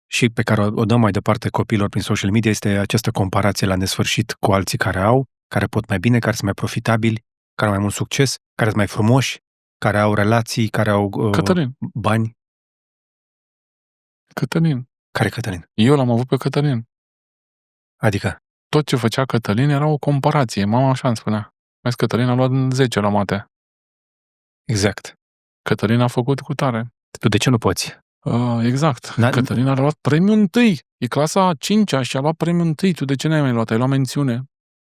și pe care o dăm mai departe copiilor prin social media, este această comparație la nesfârșit cu alții care pot mai bine, care sunt mai profitabili, care au mai mult succes, care sunt mai frumoși, care au relații, care au bani. Cătălin. Care Cătălin? Eu l-am avut pe Cătălin. Adică? Tot ce făcea Cătălin era o comparație. Mama așa îmi spunea. Vezi, Cătălin a luat 10 la mate. Exact. Cătălin a făcut cu tare. Tu de ce nu poți? Exact. Cătălin a luat premiul 1. E clasa 5-a și a luat premiul 1. Tu de ce n-ai mai luat? Ai luat mențiune.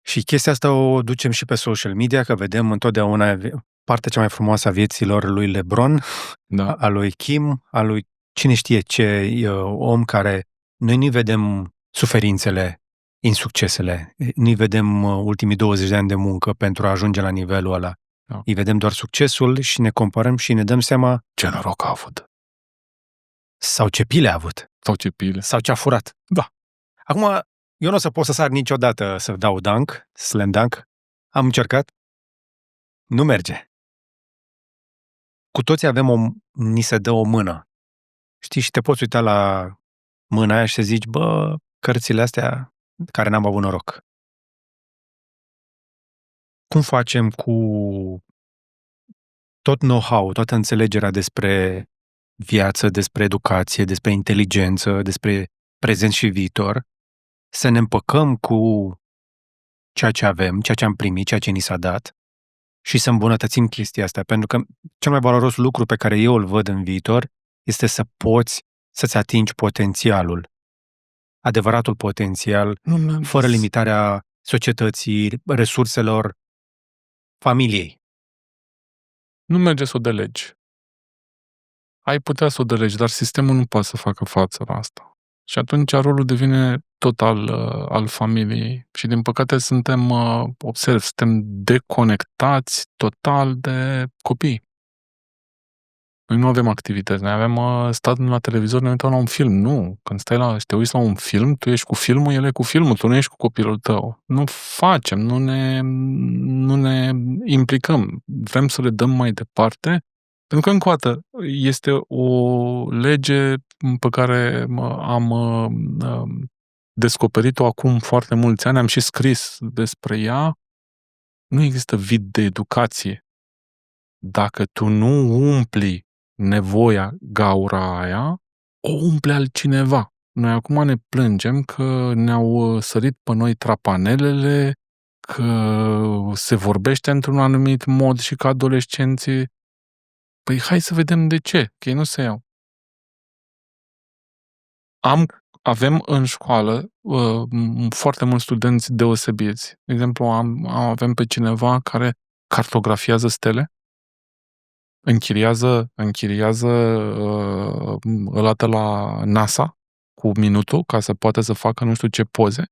Și chestia asta o ducem și pe social media, că vedem întotdeauna partea cea mai frumoasă a vieților lui LeBron, da, a lui Kim, a lui cine știe ce om care noi nu vedem suferințele, insuccesele, nu vedem ultimii 20 de ani de muncă pentru a ajunge la nivelul ăla. Da. Îi vedem doar succesul și ne comparăm și ne dăm seama ce noroc a avut. Sau ce pile a avut. Sau ce pile. Sau ce a furat. Da. Acum, eu nu o să pot să sar niciodată să dau dunk, slam dunk. Am încercat. Nu merge. Cu toții ni se dă o mână. Știi, și te poți uita la mâna aia și să zici, bă, cărțile astea care n-am avut noroc. Cum facem cu tot know-how, toată înțelegerea despre viață, despre educație, despre inteligență, despre prezent și viitor, să ne împăcăm cu ceea ce avem, ceea ce am primit, ceea ce ni s-a dat și să îmbunătățim chestia asta. Pentru că cel mai valoros lucru pe care eu îl văd în viitor este să poți să-ți atingi potențialul, adevăratul potențial, fără limitarea societății, resurselor, familiei. Nu merge să o delegi. Ai putea să o delegi, dar sistemul nu poate să facă față la asta. Și atunci rolul devine total al familiei. Și din păcate suntem deconectați total de copii. Noi nu avem activități, noi avem stat la televizor, ne uităm la un film. Nu, când stai te uiți la un film, tu ești cu filmul, el e cu filmul, tu nu ești cu copilul tău. Nu facem, nu ne implicăm. Vrem să le dăm mai departe, pentru că, încă o dată, este o lege pe care am descoperit-o acum foarte mulți ani, am și scris despre ea. Nu există vid de educație. Dacă tu nu umpli nevoia, gaura aia, o umple altcineva. Noi acum ne plângem că ne-au sărit pe noi trapanelele, că se vorbește într-un anumit mod și că adolescenții... Păi hai să vedem de ce, că ei nu se iau. Avem în școală foarte mulți studenți deosebiți. De exemplu, avem pe cineva care cartografiază stele, închiriază ălată la NASA cu minutul ca să poată să facă nu știu ce poze,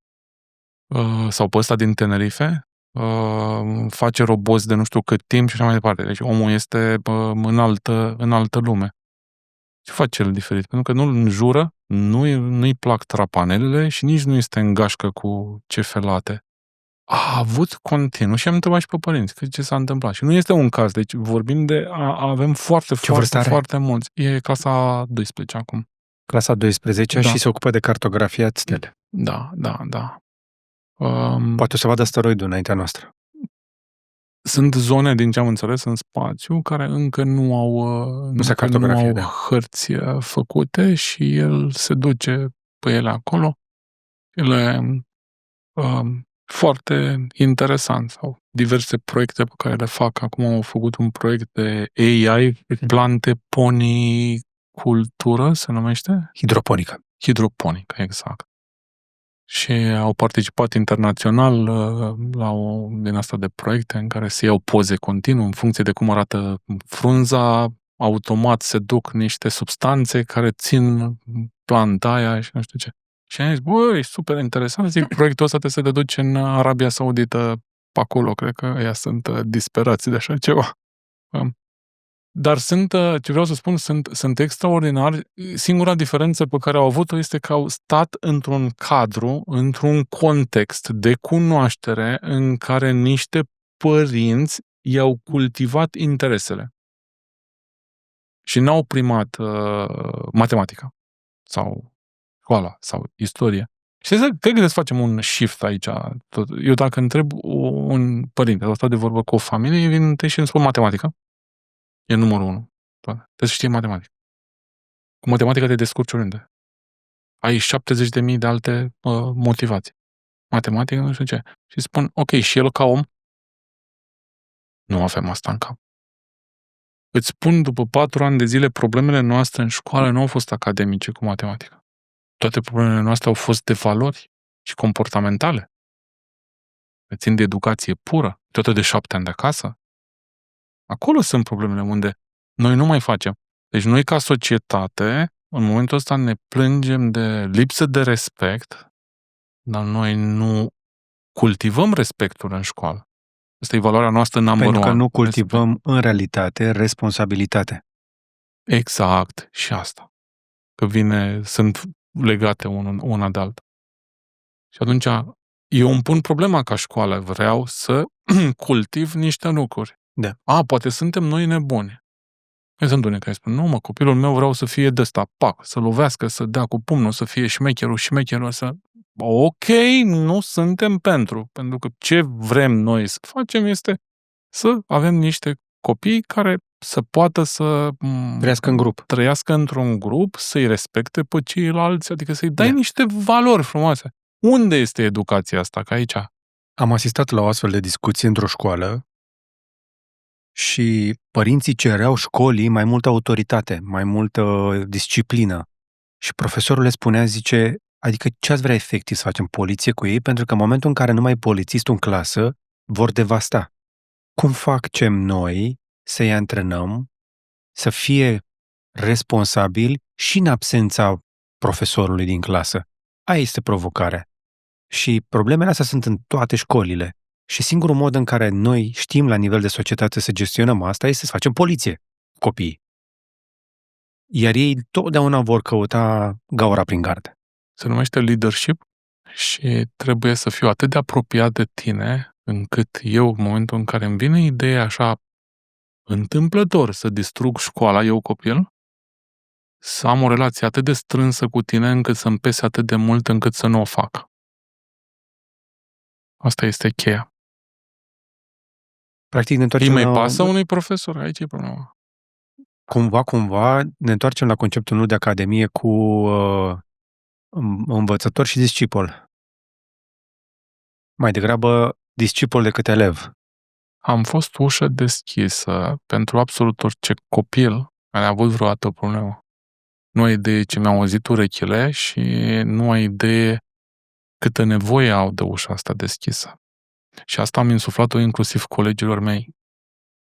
sau pe ăsta din Tenerife, face roboți de nu știu cât timp și așa mai departe. Deci omul este în altă lume. Ce face el diferit? Pentru că nu înjură, nu-i plac trapanelele și nici nu este în gașcă cu cefelate. A avut continuu și am întrebat și pe părinți că ce s-a întâmplat. Și nu este un caz, deci vorbim de... avem foarte mulți. E clasa 12 acum. Clasa 12 și se ocupă de cartografiat stele. Da. Poate o să vadă asteroidul înaintea noastră. Sunt zone, din ce am înțeles, în spațiu, care încă nu au hărți făcute și el se duce pe ele acolo. Ele foarte interesant. Sau diverse proiecte pe care le fac. Acum au făcut un proiect de AI, plante ponicultură, se numește? Hidroponică, exact. Și au participat internațional la din asta de proiecte în care se iau poze continuu în funcție de cum arată frunza, automat se duc niște substanțe care țin planta aia și nu știu ce. Și am zis, băi, super interesant, zic, proiectul ăsta trebuie să te duci în Arabia Saudită pe acolo, cred că ăia sunt disperați de așa ceva. Dar ce vreau să spun, sunt extraordinari. Singura diferență pe care au avut-o este că au stat într-un cadru, într-un context de cunoaștere în care niște părinți i-au cultivat interesele. Și n-au primat matematica sau școala sau istorie. Și cred că să facem un shift aici. Eu dacă întreb un părinte, sau stau de vorbă cu o familie, vin întâi și îmi spun matematică. E numărul 1. Trebuie să știi matematică. Cu matematica te descurci oriunde. Ai 70.000 de alte motivații. Matematică, nu știu ce. Și spun, ok, și el ca om? Nu avem asta în cap. Îți spun, după 4 ani de zile, problemele noastre în școală nu au fost academice cu matematică. Toate problemele noastre au fost de valori și comportamentale. Țin de educație pură, toate de 7 ani de acasă. Acolo sunt problemele unde noi nu mai facem. Deci noi ca societate, în momentul ăsta ne plângem de lipsă de respect, dar noi nu cultivăm respectul în școală. Asta e valoarea noastră number one. Pentru că nu cultivăm în realitate responsabilitate. Exact, și asta. Că sunt legate una de alta. Și atunci eu îmi pun problema ca școală. Vreau să cultiv niște lucruri. Da. Poate suntem noi nebuni. Noi sunt unii care spun, nu copilul meu vreau să fie de ăsta, să lovească, să dea cu pumnul, să fie șmecherul, să... Ok, nu suntem pentru că ce vrem noi să facem este să avem niște copii care să poată să trăiască într-un grup, să-i respecte pe ceilalți, adică să-i dai niște valori frumoase. Unde este educația asta? Că aici... Am asistat la o astfel de discuție într-o școală și părinții cereau școlii mai multă autoritate, mai multă disciplină. Și profesorul le spunea, zice, adică ce ați vrea efectiv să facem poliție cu ei? Pentru că în momentul în care nu mai e polițistul în clasă, vor devasta. Cum facem noi să-i antrenăm să fie responsabili și în absența profesorului din clasă? Aia este provocarea. Și problemele astea sunt în toate școlile. Și singurul mod în care noi știm la nivel de societate să gestionăm asta este să facem poliție cu copiii. Iar ei totdeauna vor căuta gaura prin gard. Se numește leadership și trebuie să fiu atât de apropiat de tine încât eu, în momentul în care îmi vine ideea așa întâmplător să distrug școala, eu copil, să am o relație atât de strânsă cu tine încât să-mi pese atât de mult încât să nu o fac. Asta este cheia. Practic ne Îi întoarcem mai la... pasă unui profesor? Aici e problema. Cumva, ne întoarcem la conceptul nu de academie cu învățător și discipol. Mai degrabă discipol decât elev. Am fost ușă deschisă pentru absolut orice copil care a avut vreodată o problemă. Nu ai idee ce mi-au auzit urechile și nu ai idee câtă nevoie au de ușa asta deschisă. Și asta am insuflat-o inclusiv colegilor mei.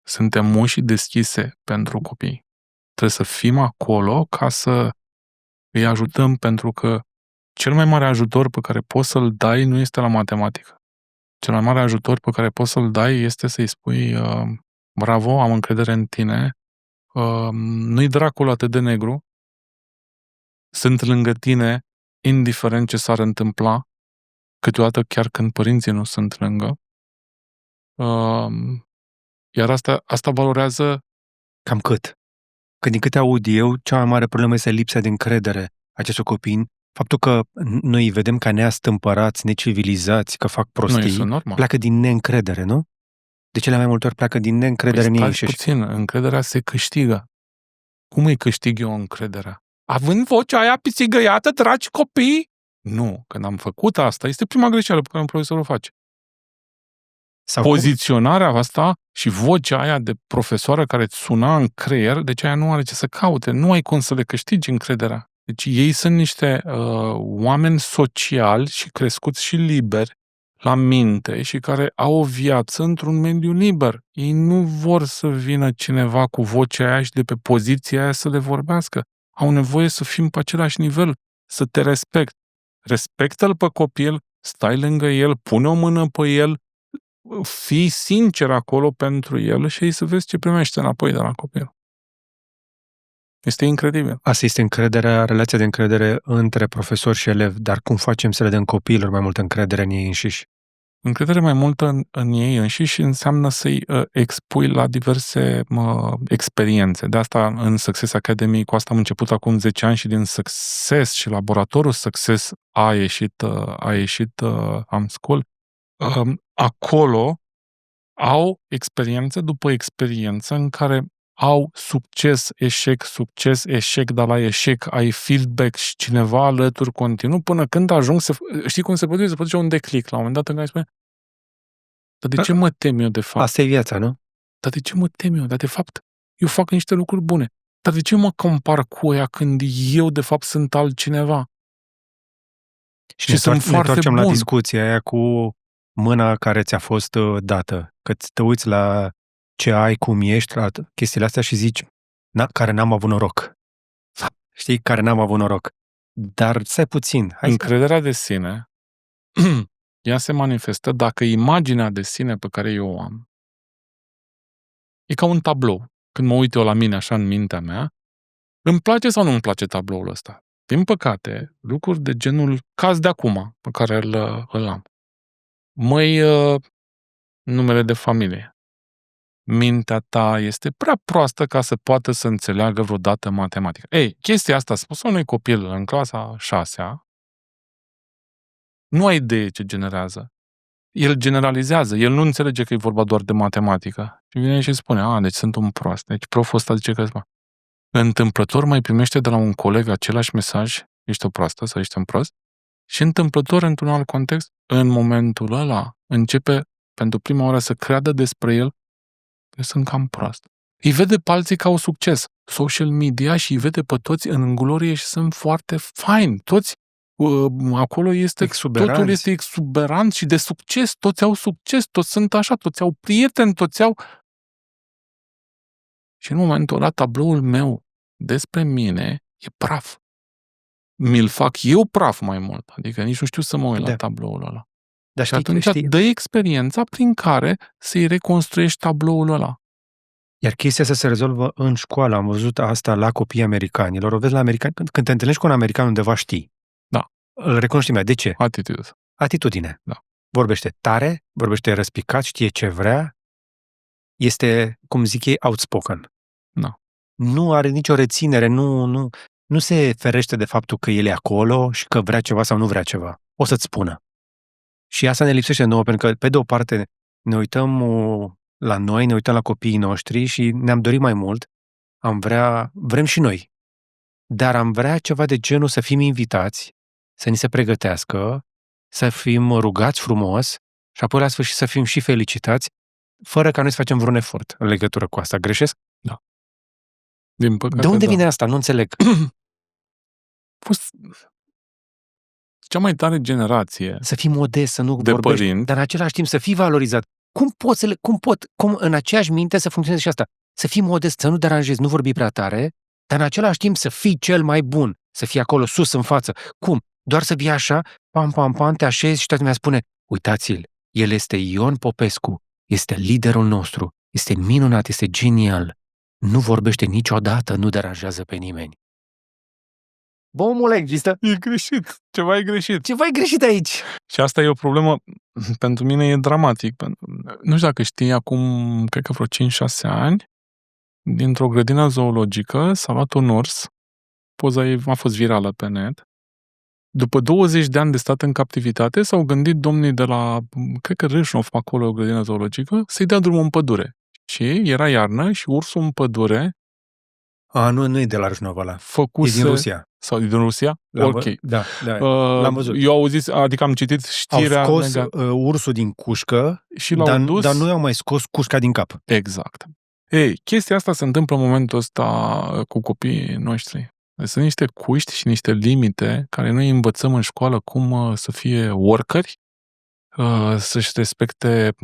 Suntem uși deschise pentru copii. Trebuie să fim acolo ca să îi ajutăm, pentru că cel mai mare ajutor pe care poți să-l dai nu este la matematică. Cel mai mare ajutor pe care poți să-l dai este să-i spui bravo, am încredere în tine, nu-i dracul atât de negru, sunt lângă tine, indiferent ce s-ar întâmpla, câteodată chiar când părinții nu sunt lângă. Iar asta valorează... Cam cât? Că din câte aud eu, cea mai mare problemă este lipsa de încredere acestor copii. Faptul că noi îi vedem ca neastâmpărați, necivilizați, că fac prostii, pleacă din neîncredere, nu? De cele mai multe ori pleacă din neîncredere în ei înșiși. Puțin, încrederea se câștigă. Cum îi câștig eu încrederea? Având vocea aia pițigăiată, dragi copii? Nu, când am făcut asta, este prima greșeală pe care un profesor o face. Poziționarea asta și vocea aia de profesoară care îți suna în creier, deci aia nu are ce să caute, nu ai cum să le câștigi încrederea. Deci ei sunt niște oameni sociali și crescuți și liberi la minte și care au o viață într-un mediu liber. Ei nu vor să vină cineva cu vocea aia și de pe poziția aia să le vorbească. Au nevoie să fim pe același nivel, să te respect. Respectă-l pe copil, stai lângă el, pune o mână pe el, fii sincer acolo pentru el și ei să vezi ce primește înapoi de la copil. Este incredibil. Asta este încrederea, relația de încredere între profesor și elev, dar cum facem să le dăm copiilor mai multă încredere în ei înșiși? Încredere mai multă în ei înșiși înseamnă să-i expui la diverse experiențe. De asta în Success Academy, cu asta am început acum 10 ani și din Success și laboratorul Success a ieșit Am School. Acolo au experiență după experiență în care au succes, eșec, dar la eșec ai feedback și cineva alături continuu până când ajung să... Știi cum se produce? Se produce un declic la un moment dat în care spune: dar de ce mă tem eu de fapt? Asta e viața, nu? Dar de ce mă tem eu? Dar de fapt eu fac niște lucruri bune. Dar de ce mă compar cu ăia când eu de fapt sunt altcineva? Și sunt foarte bun. La discuția aia cu mâna care ți-a fost dată. Că te uiți la ce ai, cum ești, la chestiile astea și zici, care n-am avut noroc. Știi? Care n-am avut noroc. Dar stai puțin. Încrederea de sine, ea se manifestă dacă imaginea de sine pe care eu o am e ca un tablou. Când mă uit eu la mine așa în mintea mea, îmi place sau nu îmi place tabloul ăsta? Din păcate, lucruri de genul caz de acum, pe care îl am. Măi, numele de familie. Mintea ta este prea proastă ca să poată să înțeleagă vreodată matematică. Ei, chestia asta spusă unui copil în clasa 6-a, nu ai idee ce generează. El generalizează, el nu înțelege că e vorba doar de matematică. Și vine și spune, deci sunt un prost. Deci proful ăsta zice că întâmplător mai primește de la un coleg același mesaj, ești o proastă sau ești un prost, și întâmplător într-un alt context, în momentul ăla, începe pentru prima oară să creadă despre el că sunt cam prost. Îi vede pe alții ca au succes. Social media și îi vede pe toți în glorie și sunt foarte faini. Toți acolo este totul este exuberant și de succes. Toți au succes, toți sunt așa, toți au prieteni, toți au... Și în momentul ăla tabloul meu despre mine e praf. Mi-l fac eu praf mai mult. Adică nici nu știu să mă uit la tabloul ăla. Dar și atunci dă experiența prin care să-i reconstruiești tabloul ăla. Iar chestia asta se rezolvă în școală. Am văzut asta la copiii americanilor. O vezi la americani. Când te întâlnești cu un american undeva, știi. Da. Îl recunoști mai. De ce? Atitudine. Da. Vorbește tare, vorbește răspicat, știe ce vrea. Este, cum zic ei, outspoken. Da. Nu are nicio reținere, nu. nu se ferește de faptul că el e acolo și că vrea ceva sau nu vrea ceva. O să-ți spună. Și asta ne lipsește nouă, pentru că, pe de o parte, ne uităm la noi, ne uităm la copiii noștri și ne-am dorit mai mult. Vrem și noi. Dar am vrea ceva de genul să fim invitați, să ni se pregătească, să fim rugați frumos și apoi la sfârșit să fim și felicitați, fără ca noi să facem vreun efort în legătură cu asta. Greșesc? Da. Din păcate, De unde da. vine asta? Nu înțeleg. Fost cea mai tare generație Să fii modest, să nu de vorbești, părinți. dar în același timp să fii valorizat. Cum în aceeași minte să funcționeze și asta? Să fii modest, să nu deranjezi, nu vorbi prea tare, dar în același timp să fii cel mai bun, să fii acolo sus în față. Cum? Doar să vii așa, pam, pam, pam, te așezi și toată lumea spune, uitați-l, el este Ion Popescu, este liderul nostru, este minunat, este genial, nu vorbește niciodată, nu deranjează pe nimeni. Bă, omule, există? E greșit. Ceva e greșit. Ceva e greșit aici. Și asta e o problemă, pentru mine e dramatic. Nu știu dacă știi, acum, cred că vreo 5-6 ani, dintr-o grădină zoologică s-a luat un urs, poza ei a fost virală pe net. După 20 de ani de stat în captivitate, s-au gândit domnii de la, cred că Râșnov, acolo, o grădină zoologică, să-i dea drumul în pădure. Și era iarnă și ursul în pădure Nu e de la Râșnov ăla. făcuse... E din Rusia. Sau din Rusia? Ok. Da, l-am văzut. Eu auzit, adică am citit știrea... Au scos ursul din cușcă, și l-au dus... dar nu i-au mai scos cușca din cap. Exact. Ei, chestia asta se întâmplă în momentul ăsta cu copiii noștri. Deci sunt niște cuști și niște limite care noi învățăm în școală cum să fie workeri, să-și respecte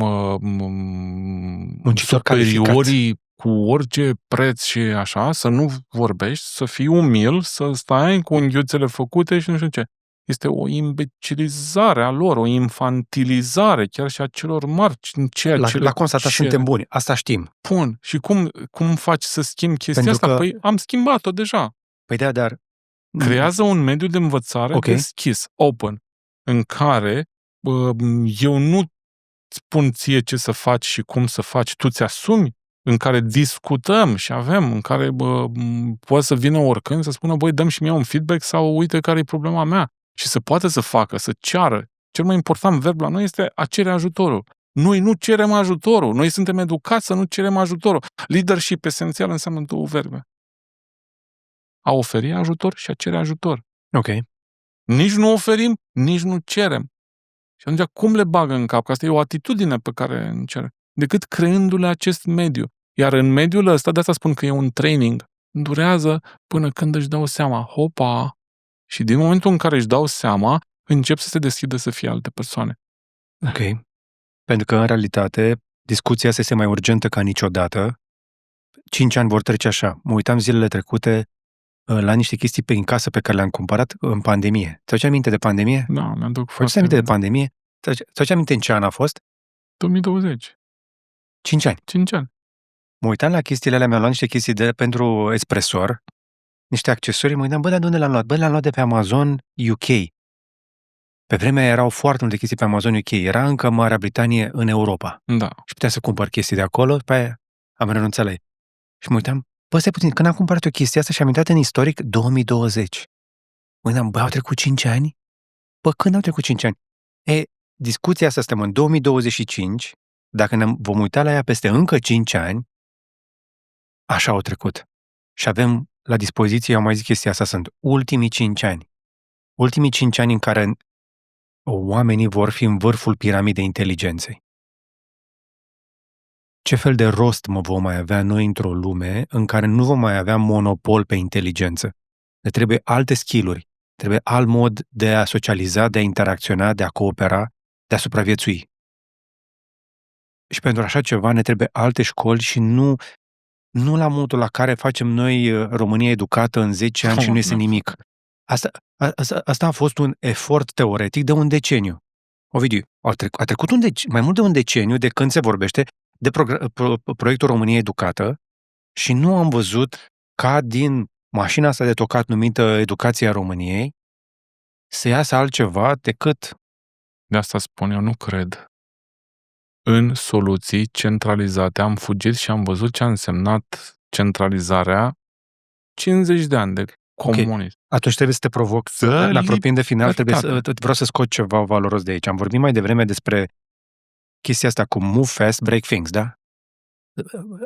superiorii cu orice preț și așa, să nu vorbești, să fii umil, să stai cu unghiuțele făcute și nu știu ce. Este o imbecilizare a lor, o infantilizare chiar și a celor mari. La constatat suntem buni, asta știm. Bun. Și cum faci să schimbi chestia asta? Păi am schimbat-o deja. Păi da, dar... Creează un mediu de învățare deschis, open, în care eu nu spun ție ce să faci și cum să faci, tu ți-asumi, în care discutăm și în care poate să vină oricând să spună, băi, dăm și mie un feedback sau uite care e problema mea. Și să poate să facă, să ceară. Cel mai important verb la noi este a cere ajutorul. Noi nu cerem ajutorul. Noi suntem educați să nu cerem ajutorul. Leadership esențial înseamnă două verbe. A oferi ajutor și a cere ajutor. Ok. Nici nu oferim, nici nu cerem. Și atunci cum le bagă în cap? Că asta e o atitudine pe care încerc. Decât creându-le acest mediu. Iar în mediul ăsta, de asta spun că e un training, durează până când își dau seama. Hopa! Și din momentul în care își dau seama, încep să se deschidă să fie alte persoane. Ok. Pentru că, în realitate, discuția asta este mai urgentă ca niciodată. 5 ani vor trece așa. Mă uitam zilele trecute la niște chestii în casă pe care le-am cumpărat în pandemie. Ți-au ce aminte de pandemie? Da, mi-aduc foarte aminte de pandemie? Ți-au ce aminte în ce an a fost? 2020. 5 ani. 5 ani. Mă uitam la chestiile alea, mi-am luat niște chestii pentru espresor, niște accesorii, mă uitam, bă, dar de unde le-am luat? Bă, le-am luat de pe Amazon UK. Pe vremea erau foarte multe chestii pe Amazon UK. Era încă Marea Britanie în Europa. Da. Și puteam să cumpăr chestii de acolo, pe aia am renunțat la ei. Și mă uitam, bă, stai puțin, când am cumpărat o chestie asta și am intrat în istoric 2020. Mă uitam, bă, au trecut 5 ani? Bă, când au trecut 5 ani? Discuția asta suntem în 2025, dacă ne vom uita la ea peste încă 5 ani, așa au trecut. Și avem la dispoziție, eu mai zic chestia asta, sunt ultimii 5 ani. Ultimii 5 ani în care oamenii vor fi în vârful piramidei inteligenței. Ce fel de rost vom mai avea noi într-o lume în care nu vom mai avea monopol pe inteligență? Ne trebuie alte skill-uri, trebuie alt mod de a socializa, de a interacționa, de a coopera, de a supraviețui. Și pentru așa ceva ne trebuie alte școli și nu la modul la care facem noi România educată în 10 ani și nu este nimic. Asta a fost un efort teoretic de un deceniu. Ovidiu, a trecut mai mult de un deceniu de când se vorbește de proiectul România Educată și nu am văzut ca din mașina asta de tocat numită Educația României să iasă altceva decât... De asta spun, eu nu cred în soluții centralizate. Am fugit și am văzut ce a însemnat centralizarea 50 de ani de comunism. Atunci trebuie să te provoc. Ne apropiem de final, vreau să scot ceva valoros de aici. Am vorbit mai devreme despre chestia asta cu move fast, break things, da?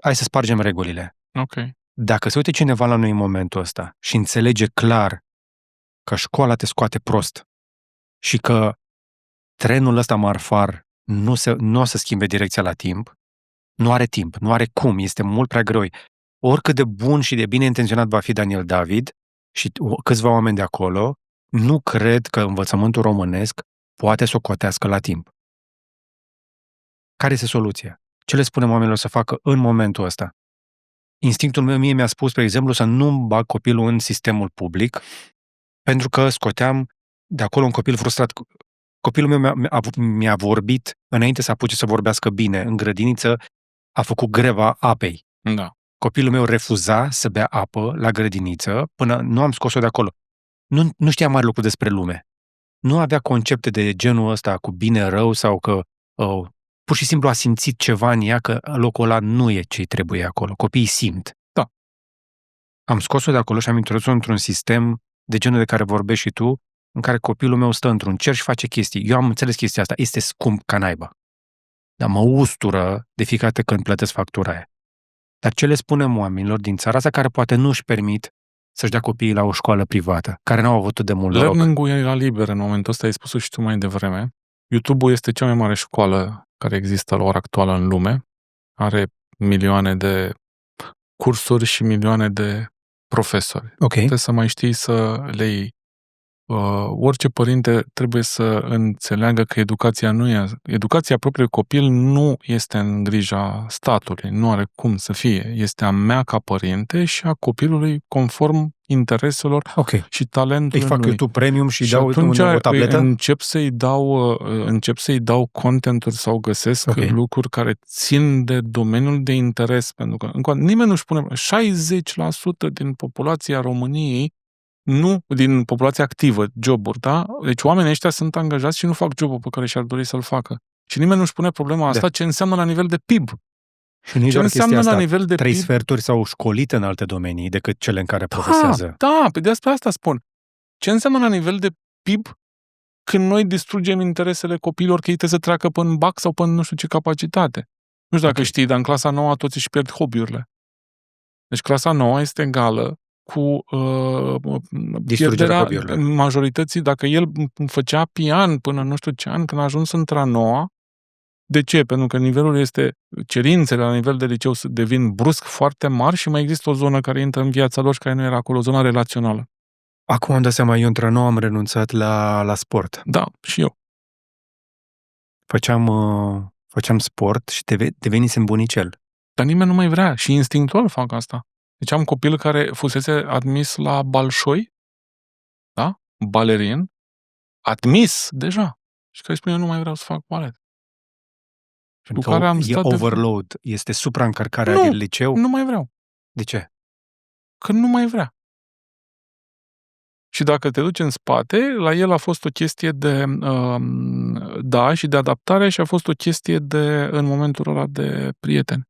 Hai să spargem regulile. Ok. Dacă se uite cineva la noi în momentul ăsta și înțelege clar că școala te scoate prost și că trenul ăsta marfar nu o să schimbe direcția la timp, nu are timp, nu are cum, este mult prea greu. Oricât de bun și de bine intenționat va fi Daniel David și câțiva oameni de acolo, nu cred că învățământul românesc poate să o cotească la timp. Care este soluția? Ce le spunem oamenilor să facă în momentul ăsta? Instinctul meu mie mi-a spus, pe exemplu, să nu bag copilul în sistemul public, pentru că scoteam de acolo un copil frustrat. Copilul meu mi-a vorbit, înainte să apuce să vorbească bine, în grădiniță, a făcut greva apei. Da. Copilul meu refuza să bea apă la grădiniță până nu am scos-o de acolo. Nu știa mare lucru despre lume. Nu avea concepte de genul ăsta cu bine-rău sau că pur și simplu a simțit ceva în ea că locul ăla nu e ce-i trebuie acolo. Copiii simt. Da. Am scos-o de acolo și am introdus-o într-un sistem de genul de care vorbești și tu, în care copilul meu stă într-un cer și face chestii. Eu am înțeles chestia asta. Este scump ca naiba. Dar mă ustură de fiecare dată când plătesc factura aia. Dar ce le spunem oamenilor din țara asta care poate nu își permit să-și dea copiii la o școală privată, care n-au avut de mult noroc? Learning-ul e la liber în momentul ăsta, ai spus și tu mai devreme. YouTube-ul este cea mai mare școală care există la ora actuală în lume. Are milioane de cursuri și milioane de profesori. Ok. Trebuie să mai știi să le iei. Orice părinte trebuie să înțeleagă că educația propriului copil nu este în grija statului, nu are cum să fie. Este a mea ca părinte și a copilului conform intereselor și talentului Îi fac lui. YouTube Premium și dau atunci o tabletă? încep să-i dau content-uri sau găsesc lucruri care țin de domeniul de interes, pentru că nimeni nu-și pune 60% din populația României, nu din populația activă, joburi, da? Deci oamenii ăștia sunt angajați și nu fac jobul pe care și-ar dori să-l facă. Și nimeni nu-și pune problema asta, ce înseamnă la nivel de PIB. Și nici ce înseamnă la nivel de 3 PIB? sferturi sau școlite în alte domenii decât cele în care profesează. Da, pe despre asta spun. Ce înseamnă la nivel de PIB când noi distrugem interesele copiilor că ei trebuie să treacă până în BAC sau până nu știu ce capacitate. Nu știu dacă știi, dar în clasa 9 toți își pierd hobby-urile. Deci clasa 9 este egală cu pierderea majorității. Dacă el făcea pian până nu știu ce an, când a ajuns într-a noua, de ce? Pentru că cerințele la nivel de liceu devin brusc foarte mari și mai există o zonă care intră în viața lor și care nu era acolo, zona relațională. Acum am dat seama, eu într-a nouă am renunțat la sport. Da, și eu. Făceam sport și devenisem bunicel. Dar nimeni nu mai vrea și instinctual fac asta. Deci am copil care fusese admis la Balșoi, da? Balerin, admis deja. Și care spune, eu nu mai vreau să fac balet. Pentru că e overload, este supraîncărcarea din liceu. Nu mai vreau. De ce? Că nu mai vrea. Și dacă te duci în spate, la el a fost o chestie de și de adaptare și a fost o chestie în momentul ăla de prieteni.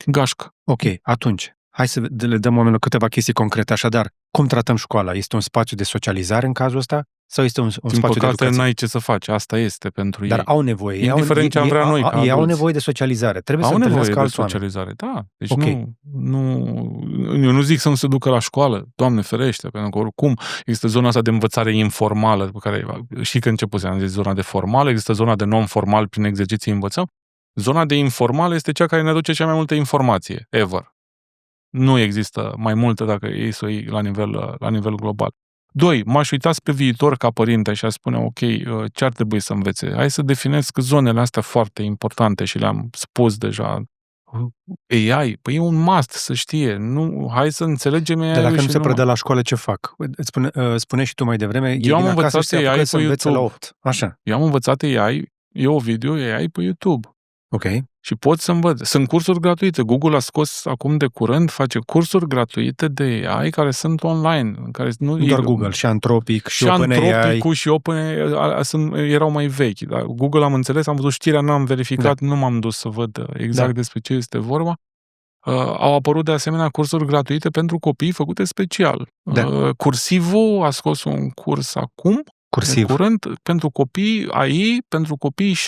Gașcă. Ok, atunci, hai să le dăm oamenilor câteva chestii concrete. Așadar, cum tratăm școala? Este un spațiu de socializare în cazul ăsta? Sau este un spațiu de educație? N-ai ce să faci, asta este pentru ei. Dar au nevoie. Indiferent ce am vrea noi ca adulți. Ei au nevoie de socializare. Trebuie să întâlnească alți oameni. Socializare, da. Deci eu nu zic să nu se ducă la școală, Doamne ferește, pentru că oricum există zona asta de învățare informală, pe care și că începusem, am zis zona de formal, există zona de non-formal, prin exerciții învățăm. Zona de informal este cea care ne aduce cea mai multă informație, ever. Nu există mai multă dacă ei să o iei la nivel global. 2. M-aș uita spre viitor ca părinte și a spune, ok, ce ar trebui să învețe? Hai să definesc zonele astea foarte importante și le-am spus deja. AI, păi e un must să știe. Nu, hai să înțelegem AI. Dar dacă nu se predă la școală, ce fac? Spune și tu mai devreme, eu am învățat AI pe YouTube. La 8. Așa. Eu am învățat AI, AI pe YouTube. Ok. Și pot să învăț. Sunt cursuri gratuite. Google a scos acum de curând, face cursuri gratuite de AI care sunt online. Care nu doar Google, și Anthropic, și OpenAI. Anthropic și OpenAI erau mai vechi. Dar Google am înțeles, am văzut știrea, n-am verificat, nu m-am dus să văd exact despre ce este vorba. Au apărut de asemenea cursuri gratuite pentru copii făcute special. Da. Cursivul a scos un curs acum, de Cursiv. curând, pentru copii AI, pentru copiii 7-13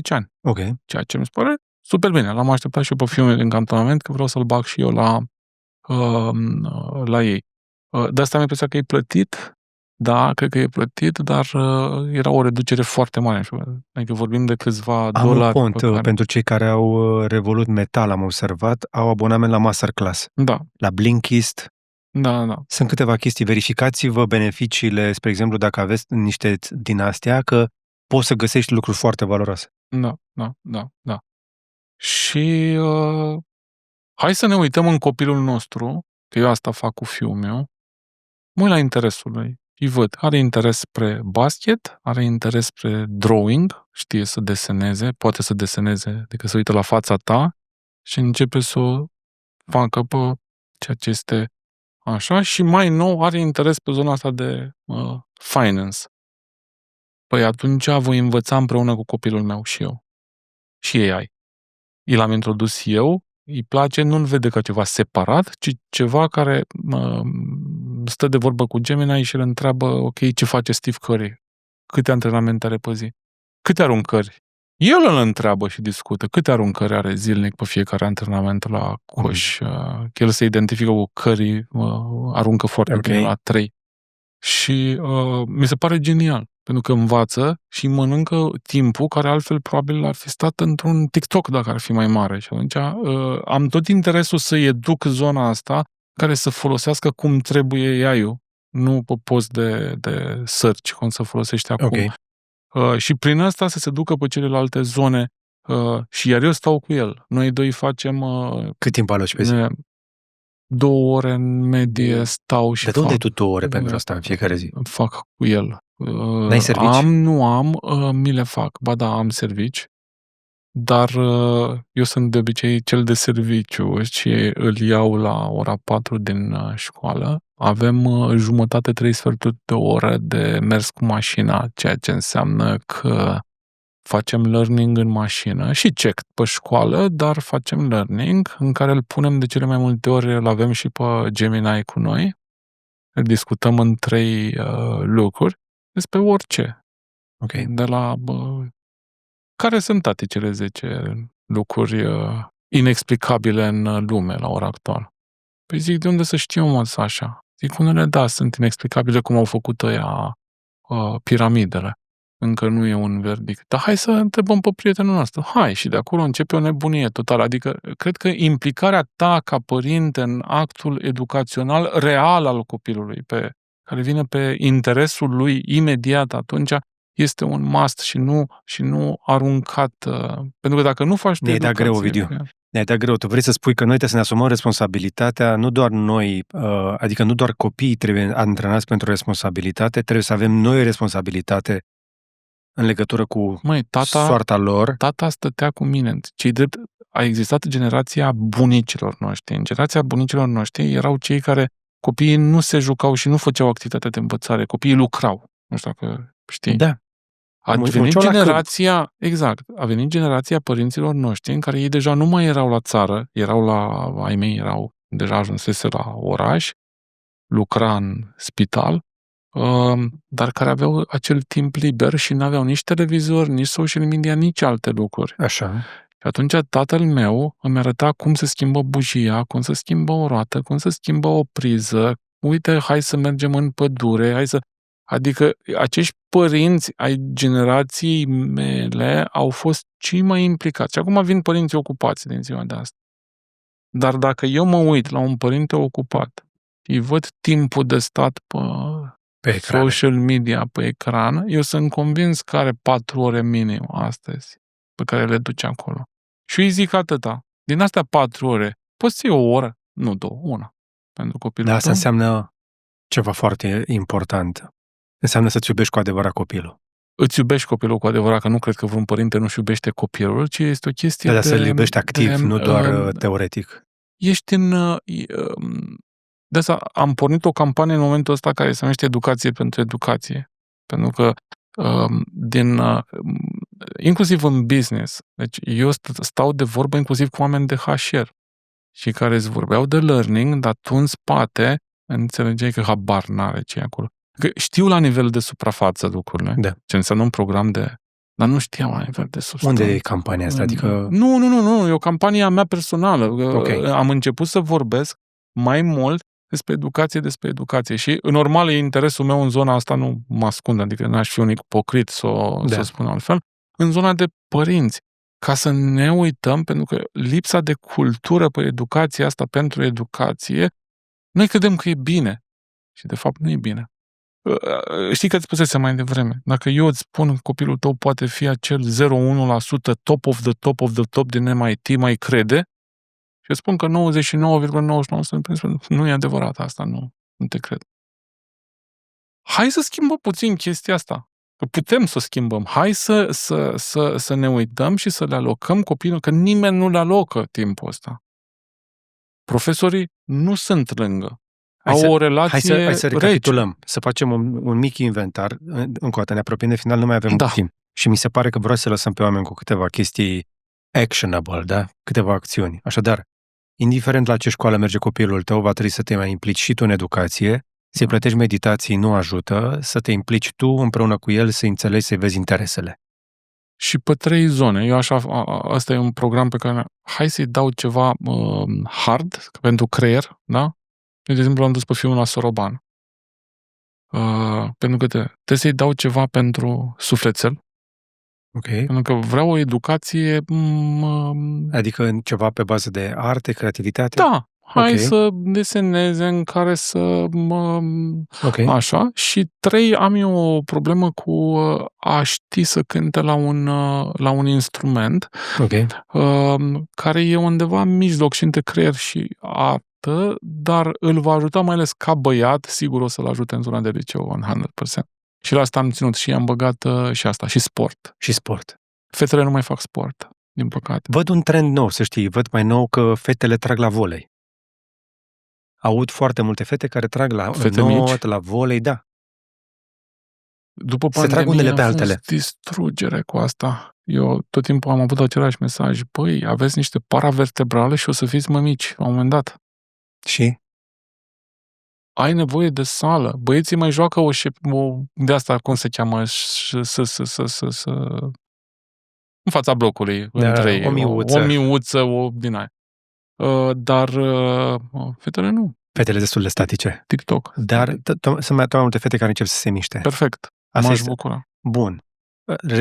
ani. Ok. Ceea ce mi se pare super bine. L-am așteptat și eu pe fiul meu din cantonament, că vreau să-l bag și eu la ei. De asta mi-a impresia că e plătit. Da, cred că e plătit, dar era o reducere foarte mare. Adică vorbim de câțiva Am un dolari. pont pentru cei care au Revolut Metal, am observat, au abonament la Masterclass. Da. La Blinkist. Da. Sunt câteva chestii. Verificați-vă beneficiile, spre exemplu, dacă aveți niște din astea, că poți să găsești lucruri foarte valoroase. Da. Și hai să ne uităm în copilul nostru, că eu asta fac cu fiul meu, mă uit la interesul lui. Îi văd, are interes spre basket, are interes spre drawing, știe să deseneze, poate să deseneze, adică să uită la fața ta și începe să o facă pe ceea ce este așa și mai nou are interes pe zona asta de finance. Păi atunci voi învăța împreună cu copilul meu și eu. Și AI. I l-am introdus eu, îi place, nu-l vede ca ceva separat, ci ceva care stă de vorbă cu Gemini și îl întreabă, ok, ce face Steve Curry? Câte antrenamente are pe zi? Câte aruncări? El îl întreabă și discută câte aruncări are zilnic pe fiecare antrenament la coș. El se identifică cu Curry, aruncă foarte bine la 3. Și mi se pare genial, pentru că învață și mănâncă timpul care altfel probabil ar fi stat într-un TikTok dacă ar fi mai mare. Și atunci am tot interesul să-i educ zona asta care să folosească cum trebuie AI-ul, nu pe post de search, cum se folosește acum. Okay. Și prin asta să se ducă pe celelalte zone și iar eu stau cu el. Noi doi facem... Cât timp aloci pe zi? 2 ore în medie stau și de unde ai tu 2 ore pentru asta în fiecare zi? Fac cu el. N-ai servici? Nu am, mi le fac. Ba da, am servici, dar eu sunt de obicei cel de serviciu și îl iau la ora 4 din școală. Avem jumătate, 3 sferturi de oră de mers cu mașina, ceea ce înseamnă că facem learning în mașină și check pe școală, dar facem learning în care îl punem de cele mai multe ori, îl avem și pe Gemini cu noi. Discutăm în 3 lucruri despre orice. Okay. De la care sunt toate cele 10 lucruri inexplicabile în lume la ora actuală. Păi zic, de unde să știu, mă, așa? Zic, unele, da, sunt inexplicabile cum au făcut ăia piramidele. Încă nu e un verdict. Dar hai să întrebăm pe prietenul nostru. Hai, și de acolo începe o nebunie totală. Adică, cred că implicarea ta ca părinte în actul educațional real al copilului, care vine pe interesul lui imediat atunci, este un must și nu aruncat. Pentru că dacă nu faci tu educație... Ne-ai dat greu, Ovidiu. Ne-ai dat greu. Tu vrei să spui că noi trebuie să ne asumăm responsabilitatea, nu doar noi, adică nu doar copiii trebuie antrenați pentru responsabilitate, trebuie să avem noi responsabilitate în legătură cu soarta lor. Tata stătea cu mine. Cei drept, a existat generația bunicilor noștri. În generația bunicilor noștri erau cei care, copiii nu se jucau și nu făceau activitate de învățare. Copiii lucrau. Nu știu dacă știi. Da. A venit generația părinților noștri în care ei deja nu mai erau la țară, ai mei erau deja ajunsese la oraș, lucra în spital, dar care aveau acel timp liber și nu aveau nici televizor, nici social media, nici alte lucruri. Așa. Și atunci tatăl meu îmi arăta cum se schimbă bujia, cum se schimbă o roată, cum se schimbă o priză, uite, hai să mergem în pădure, Adică acești părinți ai generației mele au fost cei mai implicați. Și acum vin părinții ocupați din ziua de asta. Dar dacă eu mă uit la un părinte ocupat și văd timpul de stat pe social media, pe ecran, eu sunt convins că are 4 ore minim astăzi pe care le duce acolo. Și îi zic atâta. Din astea 4 ore, poți să iei o oră, nu 2, una. Pentru copilul tău. Asta înseamnă ceva foarte important. Înseamnă să-ți iubești cu adevărat copilul. Îți iubești copilul cu adevărat, că nu cred că vreun părinte nu-și iubește copilul, ci este o chestie să-l iubești activ, nu doar teoretic. Ești de asta am pornit o campanie în momentul ăsta care se numește Educație pentru Educație. Pentru că inclusiv în business, deci eu stau de vorbă inclusiv cu oameni de HR. și care îți vorbeau de learning, dar tu în spate înțelegeai că habar n-are ce e acolo. Că știu la nivel de suprafață lucrurile, Da. ce înseamnă un program de... Dar nu știam la nivel de substanță. Unde e campania asta? Adică... Nu, e o campanie a mea personală. Ok. Am început să vorbesc mai mult despre educație și, normal, e interesul meu în zona asta, nu mă ascund, adică n-aș fi un ipocrit să o spun altfel, în zona de părinți, ca să ne uităm, pentru că lipsa de cultură pe educația asta pentru educație, noi credem că e bine și, de fapt, nu e bine. Știi că îți spusese mai devreme, dacă eu îți spun copilul tău poate fi acel 0,1% top of the top din MIT, mai crede, și îți spun că 99,99% nu e adevărat asta, nu te cred. Hai să schimbăm puțin chestia asta. Că putem să o schimbăm. Hai să ne uităm și să le alocăm copiilor, că nimeni nu le alocă timpul ăsta. Profesorii nu sunt lângă. Au o relație Hai să recapitulăm, să facem un mic inventar. Încă o dată, ne apropiem de final, nu mai avem timp. Și mi se pare că vreau să lăsăm pe oameni cu câteva chestii actionable, da? Câteva acțiuni. Așadar, indiferent la ce școală merge copilul tău, va trebui să te mai implici și tu în educație, să-i plătești meditații nu ajută, să te implici tu împreună cu el, să înțelegi, să-i vezi interesele. Și pe 3 zone. Asta e un program pe care hai să-i dau ceva hard pentru creier, da? De exemplu, am dus pe fiul la Soroban. Pentru că trebuie să-i dau ceva pentru sufletel. Ok. Pentru că vreau o educație... Adică ceva pe bază de arte, creativitate? Da. Hai să deseneze, în care să... Așa. Și 3, am eu o problemă cu a ști să cânte la un instrument care e undeva în mijloc și între creier și artă, dar îl va ajuta mai ales ca băiat, sigur o să-l ajute în zona de liceu, 100%. Și la asta am ținut și am băgat și asta, și sport. Și sport. Fetele nu mai fac sport, din păcate. Văd un trend nou, să știi, văd mai nou că fetele trag la volei. Aud foarte multe fete care trag la not, la volei, da. După se trag unele pe altele. Distrugere cu asta. Eu tot timpul am avut același mesaj. Băi, aveți niște paravertebrale și o să fiți mămici la un moment dat. Și? Ai nevoie de sală. Băieții mai joacă o de asta, cum se cheamă, în fața blocului, între ei. O miuță, din aia. Dar fetele nu. Fetele destul de statice. TikTok. Dar sunt mai multe fete care încep să se miște. Perfect. M-aș bucura. Bun.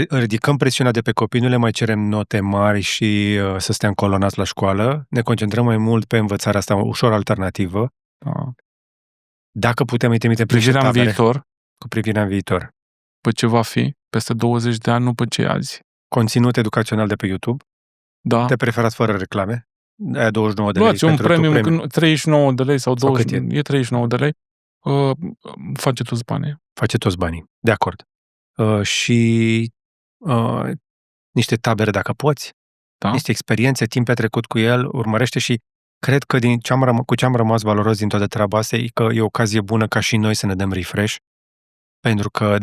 Ridicăm presiunea de pe copii, nu le mai cerem note mari și să stea încolonați la școală. Ne concentrăm mai mult pe învățarea asta ușor alternativă. Dacă putem, îi trimitem privirea în viitor. Cu privirea în viitor. Pe ce va fi peste 20 de ani, nu pe ce azi. Conținut educațional de pe YouTube. Da. Te preferați fără reclame. Aia 29 de lei. Luați un premium, 39 de lei sau 20, e 39 de lei. Face toți banii. Face toți banii. De acord. Și niște tabere dacă poți. Da. Niște experiențe, timp petrecut cu el, urmărește și cred că cu ce am rămas valoros din toată treaba asta e că e o ocazie bună ca și noi să ne dăm refresh. Pentru că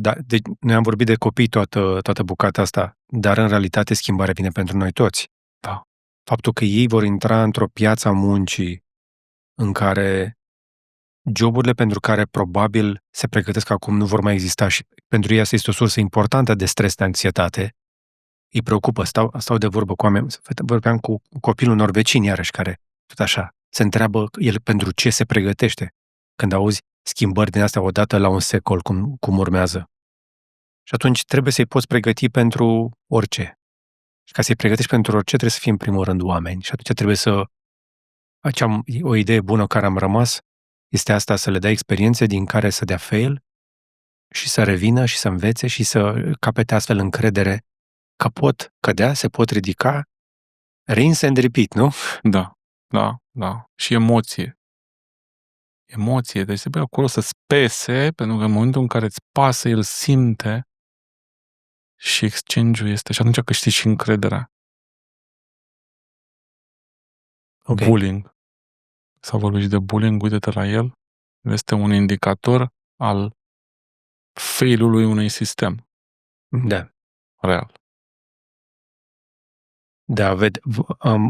noi am vorbit de copii toată bucata asta, dar în realitate schimbarea vine pentru noi toți. Da. Faptul că ei vor intra într-o piață a muncii în care joburile pentru care probabil se pregătesc acum nu vor mai exista și pentru ei asta este o sursă importantă de stres, de anxietate, îi preocupă. Stau de vorbă cu oameni, vorbeam cu copilul norvegin iarăși, care tot așa se întreabă el pentru ce se pregătește când auzi schimbări din astea odată la un secol, cum urmează. Și atunci trebuie să-i poți pregăti pentru orice. Și ca să-i pregătești pentru orice, trebuie să fii în primul rând oameni. Și atunci trebuie o idee bună care am rămas este asta, să le dai experiențe din care să dea fail și să revină și să învețe și să capete astfel încredere că pot cădea, se pot ridica, rinse and repeat, nu? Da. Și emoție. Deci trebuie acolo să spese, pentru că în momentul în care îți pasă, el simte și exchange-ul este. Și atunci câștigi și încrederea. Okay. Bullying. S-a vorbit și de bullying, uite-te la el. Este un indicator al failului unui sistem. Da. Real. Da,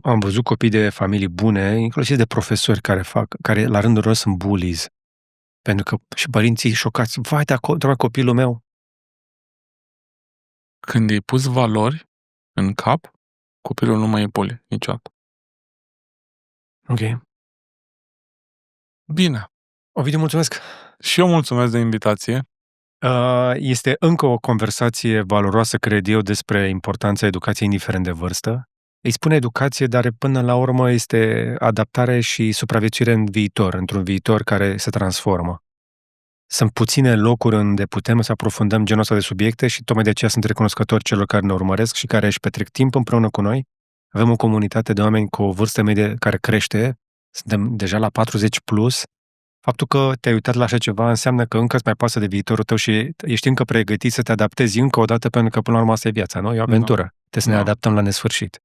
am văzut copii de familii bune, inclusiv de profesori care la rândul lor sunt bullies. Pentru că și părinții șocați, vai, de copilul meu. Când îi pus valori în cap, copilul nu mai e bully niciodată. Ok. Bine. Ovidiu, mulțumesc! Și eu mulțumesc de invitație. Este încă o conversație valoroasă, cred eu, despre importanța educației indiferent de vârstă. Îi spune educație, dar până la urmă este adaptare și supraviețuire în viitor, într-un viitor care se transformă. Sunt puține locuri unde putem să aprofundăm genul ăsta de subiecte și tocmai de aceea sunt recunoscători celor care ne urmăresc și care își petrec timp împreună cu noi. Avem o comunitate de oameni cu o vârstă medie care crește, suntem deja la 40 plus. Faptul că te-ai uitat la așa ceva înseamnă că încă îți mai pasă de viitorul tău și ești încă pregătit să te adaptezi încă o dată, pentru că până la urmă asta e viața, nu? E o aventură. Trebuie să ne adaptăm la nesfârșit.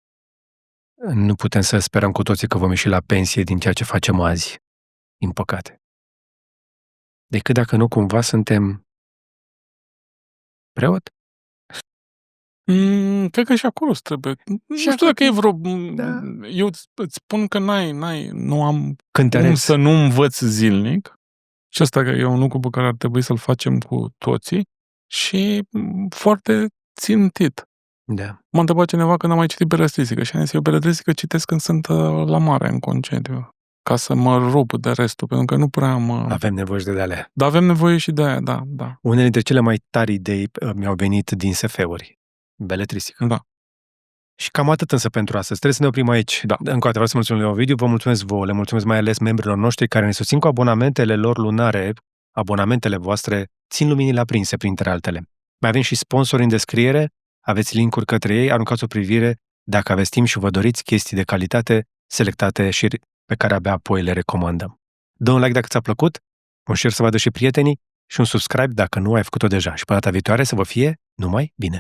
Nu putem să sperăm cu toții că vom ieși la pensie din ceea ce facem azi, din păcate. Decât dacă nu cumva suntem preot? Cred că și acolo trebuie. Nu știu dacă e vreo... Da. Eu îți spun că nu am cum să nu învăț zilnic. Și asta e un lucru pe care ar trebui să-l facem cu toții și foarte țintit. Da. M-a întrebat cineva când am mai citit beletristică și am zis, eu beletristică citesc când sunt la mare, în concediu, ca să mă rup de restul, pentru că nu prea am... Avem nevoie și de alea. Da, avem nevoie și de aia, da. Unele dintre cele mai tari idei mi-au venit din SF-uri. Beletristică. Da. Și cam atât însă pentru astăzi. Trebuie să ne oprim aici. Da. Încă o dată vreau să mulțumesc lui Ovidiu, vă mulțumesc vouă, le mulțumesc mai ales membrilor noștri care ne susțin cu abonamentele lor lunare. Abonamentele voastre țin luminile aprinse, printre altele. Mai avem și sponsori în descriere, aveți link-uri către ei, aruncați o privire dacă aveți timp și vă doriți chestii de calitate selectate și pe care abia apoi le recomandăm. Dă un like dacă ți-a plăcut, un share să vadă și prietenii și un subscribe dacă nu ai făcut-o deja. Și până data viitoare să vă fie numai bine!